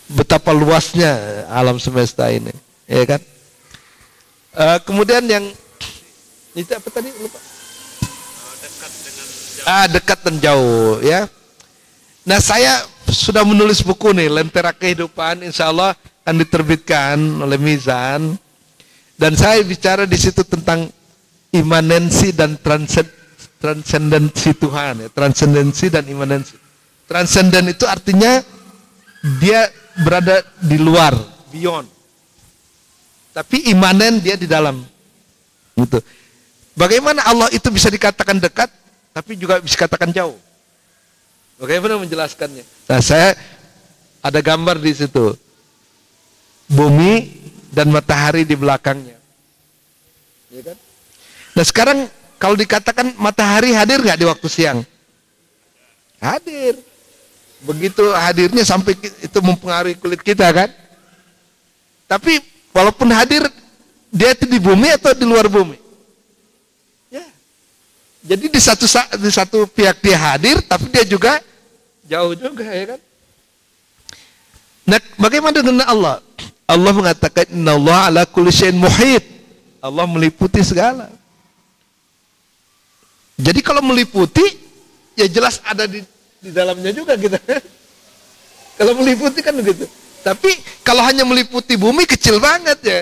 betapa luasnya alam semesta ini, ya kan? Kemudian yang itu apa tadi lupa? Dekat dan jauh, ya. Nah, saya sudah menulis buku nih, Lentera Kehidupan, insya Allah akan diterbitkan oleh Mizan. Dan saya bicara di situ tentang imanensi dan transendensi Tuhan, ya. Transendensi dan imanensi. Transenden itu artinya dia berada di luar, beyond. Tapi imanen dia di dalam. Gitu. Bagaimana Allah itu bisa dikatakan dekat, tapi juga bisa dikatakan jauh? Bagaimana menjelaskannya? Nah, saya ada gambar di situ. Bumi dan matahari di belakangnya. Ya kan? Nah, sekarang kalau dikatakan matahari hadir nggak di waktu siang? Hadir. Begitu hadirnya sampai itu mempengaruhi kulit kita kan? Tapi walaupun hadir, dia itu di bumi atau di luar bumi? Ya. Jadi di satu pihak dia hadir, tapi dia juga jauh juga, ya kan? Nah, bagaimana dengan Allah? Allah mengatakan innallaha ala kulli syai'in muhit. Allah meliputi segala. Jadi kalau meliputi, ya jelas ada di dalamnya juga gitu. Kalau meliputi kan begitu. Tapi kalau hanya meliputi bumi kecil banget ya.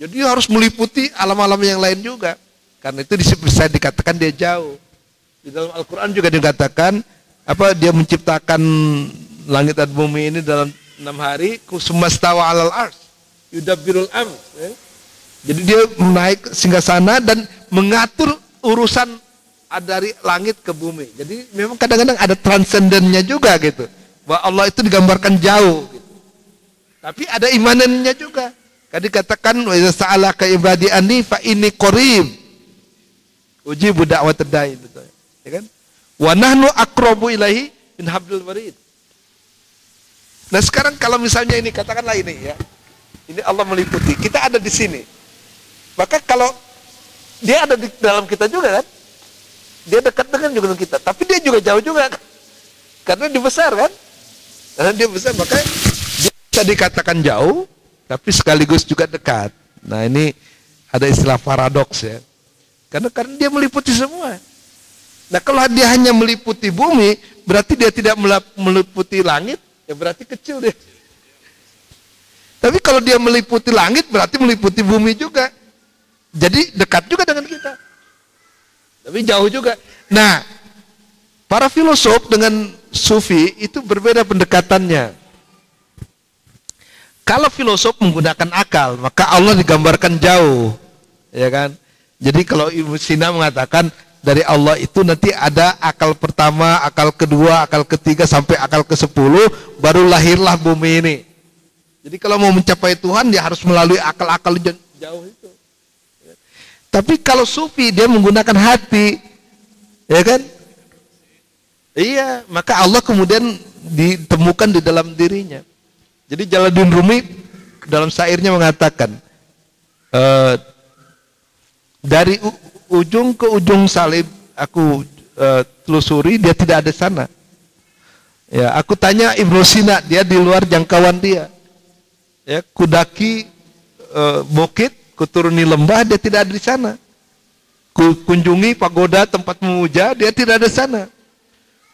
Jadi harus meliputi alam-alam yang lain juga. Karena itu bisa dikatakan dia jauh. Di dalam Al-Quran juga dikatakan dia menciptakan langit dan bumi ini dalam 6 hari. Sumastawa alal ars yudabbirul amr. Ya. Jadi dia naik singgasana dan mengatur urusan dari langit ke bumi. Jadi memang kadang-kadang ada transendennya juga gitu. Bahwa Allah itu digambarkan jauh gitu. Tapi ada imanannya juga. Kan dikatakan wa iza sa'alaka ibadi anni fa inni qarib. Ujibu da'watad da'i gitu. Ya kan? Wa nahnu aqrabu ilaihi min hablil warid. Nah, sekarang kalau misalnya ini katakanlah ini ya. Ini Allah meliputi. Kita ada di sini. Maka kalau dia ada di dalam kita juga kan? Dia dekat dengan kita, tapi dia juga jauh juga kan? Karena dia besar kan? Karena dia besar, maka dia bisa dikatakan jauh, tapi sekaligus juga dekat. Nah, ini ada istilah paradoks ya. Karena dia meliputi semua. Nah, kalau dia hanya meliputi bumi, berarti dia tidak meliputi langit, ya berarti kecil dia. Tapi kalau dia meliputi langit, berarti meliputi bumi juga. Jadi dekat juga dengan kita. Tapi jauh juga. Nah, para filosof dengan sufi itu berbeda pendekatannya. Kalau filosof menggunakan akal, maka Allah digambarkan jauh, ya kan? Jadi kalau Ibnu Sina mengatakan dari Allah itu nanti ada akal pertama, akal kedua, akal ketiga sampai akal ke-10, baru lahirlah bumi ini. Jadi kalau mau mencapai Tuhan dia harus melalui akal-akal jauh itu. Tapi kalau sufi dia menggunakan hati, ya kan? Iya, maka Allah kemudian ditemukan di dalam dirinya. Jadi Jalaluddin Rumi dalam syairnya mengatakan, dari ujung ke ujung salib aku telusuri, dia tidak ada sana. Ya, aku tanya Ibnu Sina, dia di luar jangkauan dia. Ya, kudaki bukit, kuturuni lembah, dia tidak ada di sana. Kunjungi pagoda tempat memuja, dia tidak ada sana.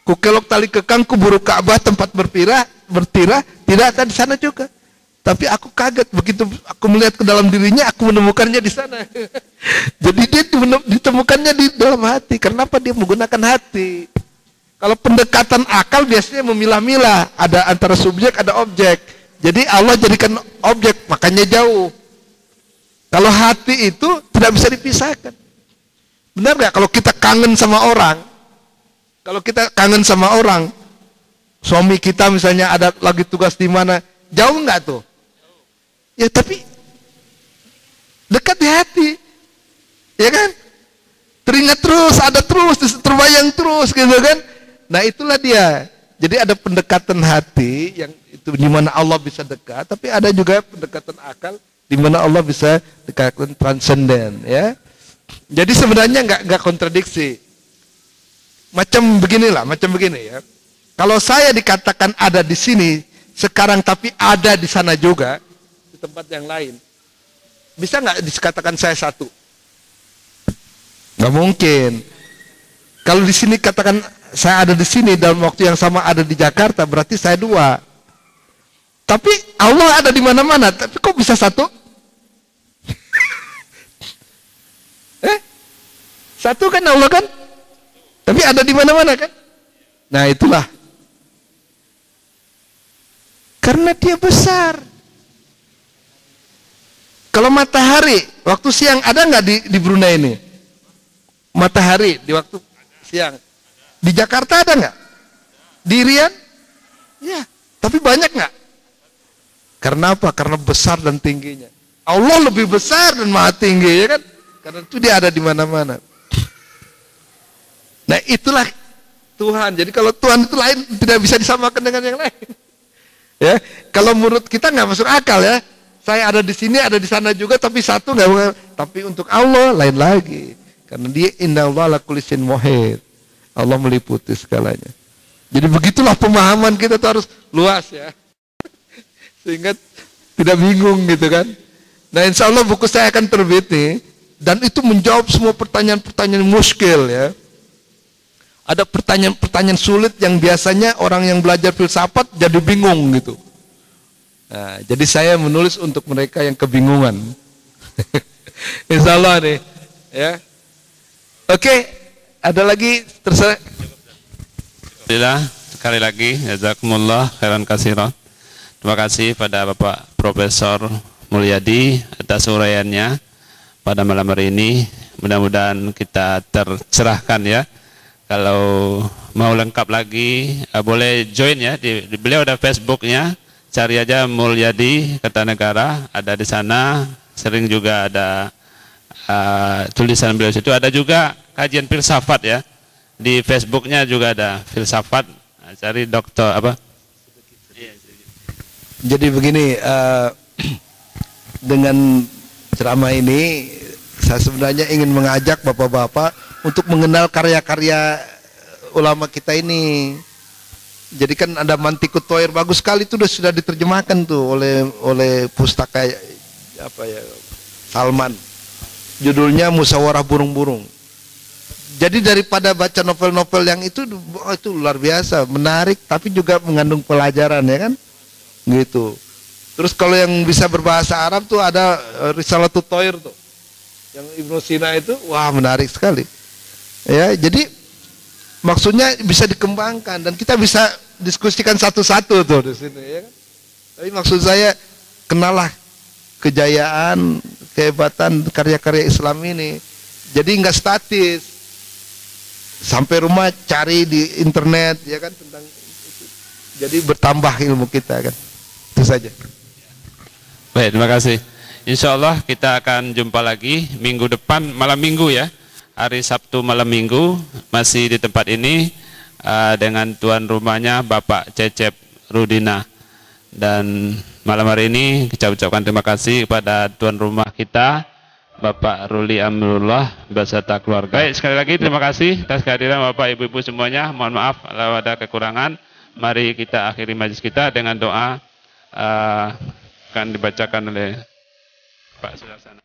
Ku kelok tali kekang, ku buru Ka'bah tempat bertirah, tidak ada di sana juga. Tapi aku kaget begitu aku melihat ke dalam dirinya, aku menemukannya di sana. Jadi dia ditemukannya di dalam hati. Kenapa dia menggunakan hati? Kalau pendekatan akal biasanya memilah-milah, ada antara subjek, ada objek. Jadi Allah jadikan objek, makanya jauh. Kalau hati itu tidak bisa dipisahkan. Benar nggak? Kalau kita kangen sama orang, suami kita misalnya ada lagi tugas di mana, jauh nggak tuh? Ya tapi dekat di hati, ya kan? Teringat terus, ada terus, terbayang terus, gitu kan? Nah itulah dia. Jadi ada pendekatan hati yang itu di mana Allah bisa dekat, tapi ada juga pendekatan akal di mana Allah bisa dekatkan transenden, ya. Jadi sebenarnya nggak kontradiksi. Macam begini ya. Kalau saya dikatakan ada di sini sekarang tapi ada di sana juga di tempat yang lain, bisa nggak dikatakan saya satu? Nggak mungkin. Kalau di sini katakan saya ada di sini dalam waktu yang sama ada di Jakarta, berarti saya dua. Tapi Allah ada di mana-mana, tapi kok bisa satu? Satu kan Allah kan? Tapi ada di mana-mana kan? Nah itulah. Karena dia besar. Kalau matahari, waktu siang ada nggak di Brunei ini? Matahari di waktu siang. Di Jakarta ada nggak? Di Irian? Ya. Tapi banyak nggak? Karena apa? Karena besar dan tingginya. Allah lebih besar dan maha tinggi, ya kan? Karena itu dia ada di mana-mana. Nah itulah Tuhan. Jadi kalau Tuhan itu lain, tidak bisa disamakan dengan yang lain. Ya, kalau menurut kita nggak masuk akal ya. Saya ada di sini, ada di sana juga, tapi satu nggak. Tapi untuk Allah lain lagi. Karena dia innallaha ala kulli syai'in muhit. Allah meliputi segalanya. Jadi begitulah pemahaman kita tuh harus luas ya. Sehingga tidak bingung gitu kan. Nah insya Allah buku saya akan terbit nih. Dan itu menjawab semua pertanyaan-pertanyaan muskil ya. Ada pertanyaan-pertanyaan sulit yang biasanya orang yang belajar filsafat jadi bingung gitu. Nah, jadi saya menulis untuk mereka yang kebingungan. Insya Allah nih ya. Oke, ada lagi terserah. Alhamdulillah, sekali lagi jazakumullah khairan katsiran. Terima kasih pada Bapak Profesor Mulyadi atas uraiannya pada malam hari ini. Mudah-mudahan kita tercerahkan ya. Kalau mau lengkap lagi boleh join ya di beliau ada Facebooknya, cari aja Mulyadi Kertanegara, ada di sana. Sering juga ada tulisan beliau situ. Ada juga kajian filsafat ya, di Facebooknya juga ada filsafat. Cari dokter apa? Jadi begini, dengan ceramah ini saya sebenarnya ingin mengajak bapak-bapak untuk mengenal karya-karya ulama kita ini. Jadi kan ada Mantikut Thoir, bagus sekali itu sudah diterjemahkan tuh oleh pustaka apa ya, Salman. Judulnya Musyawarah Burung-Burung. Jadi daripada baca novel-novel yang itu luar biasa, menarik tapi juga mengandung pelajaran ya kan? Gitu. Terus kalau yang bisa berbahasa Arab tuh ada Risalatut Thoir tuh. Yang Ibnu Sina itu wah menarik sekali. Ya, jadi maksudnya bisa dikembangkan dan kita bisa diskusikan satu-satu tuh di sini ya kan. Tapi maksud saya kenalah kejayaan, kehebatan karya-karya Islam ini. Jadi nggak statis. Sampai rumah cari di internet ya kan tentang itu. Jadi bertambah ilmu kita kan. Itu saja. Baik, terima kasih. Insya Allah kita akan jumpa lagi minggu depan malam minggu ya. Hari Sabtu malam minggu masih di tempat ini dengan tuan rumahnya Bapak Cecep Rudina. Dan malam hari ini kita ucapkan terima kasih kepada tuan rumah kita Bapak Ruli Amrullah beserta keluarga. Sekali lagi terima kasih atas kehadiran Bapak Ibu-ibu semuanya. Mohon maaf kalau ada kekurangan. Mari kita akhiri majlis kita dengan doa akan dibacakan oleh Pak Sudarsana.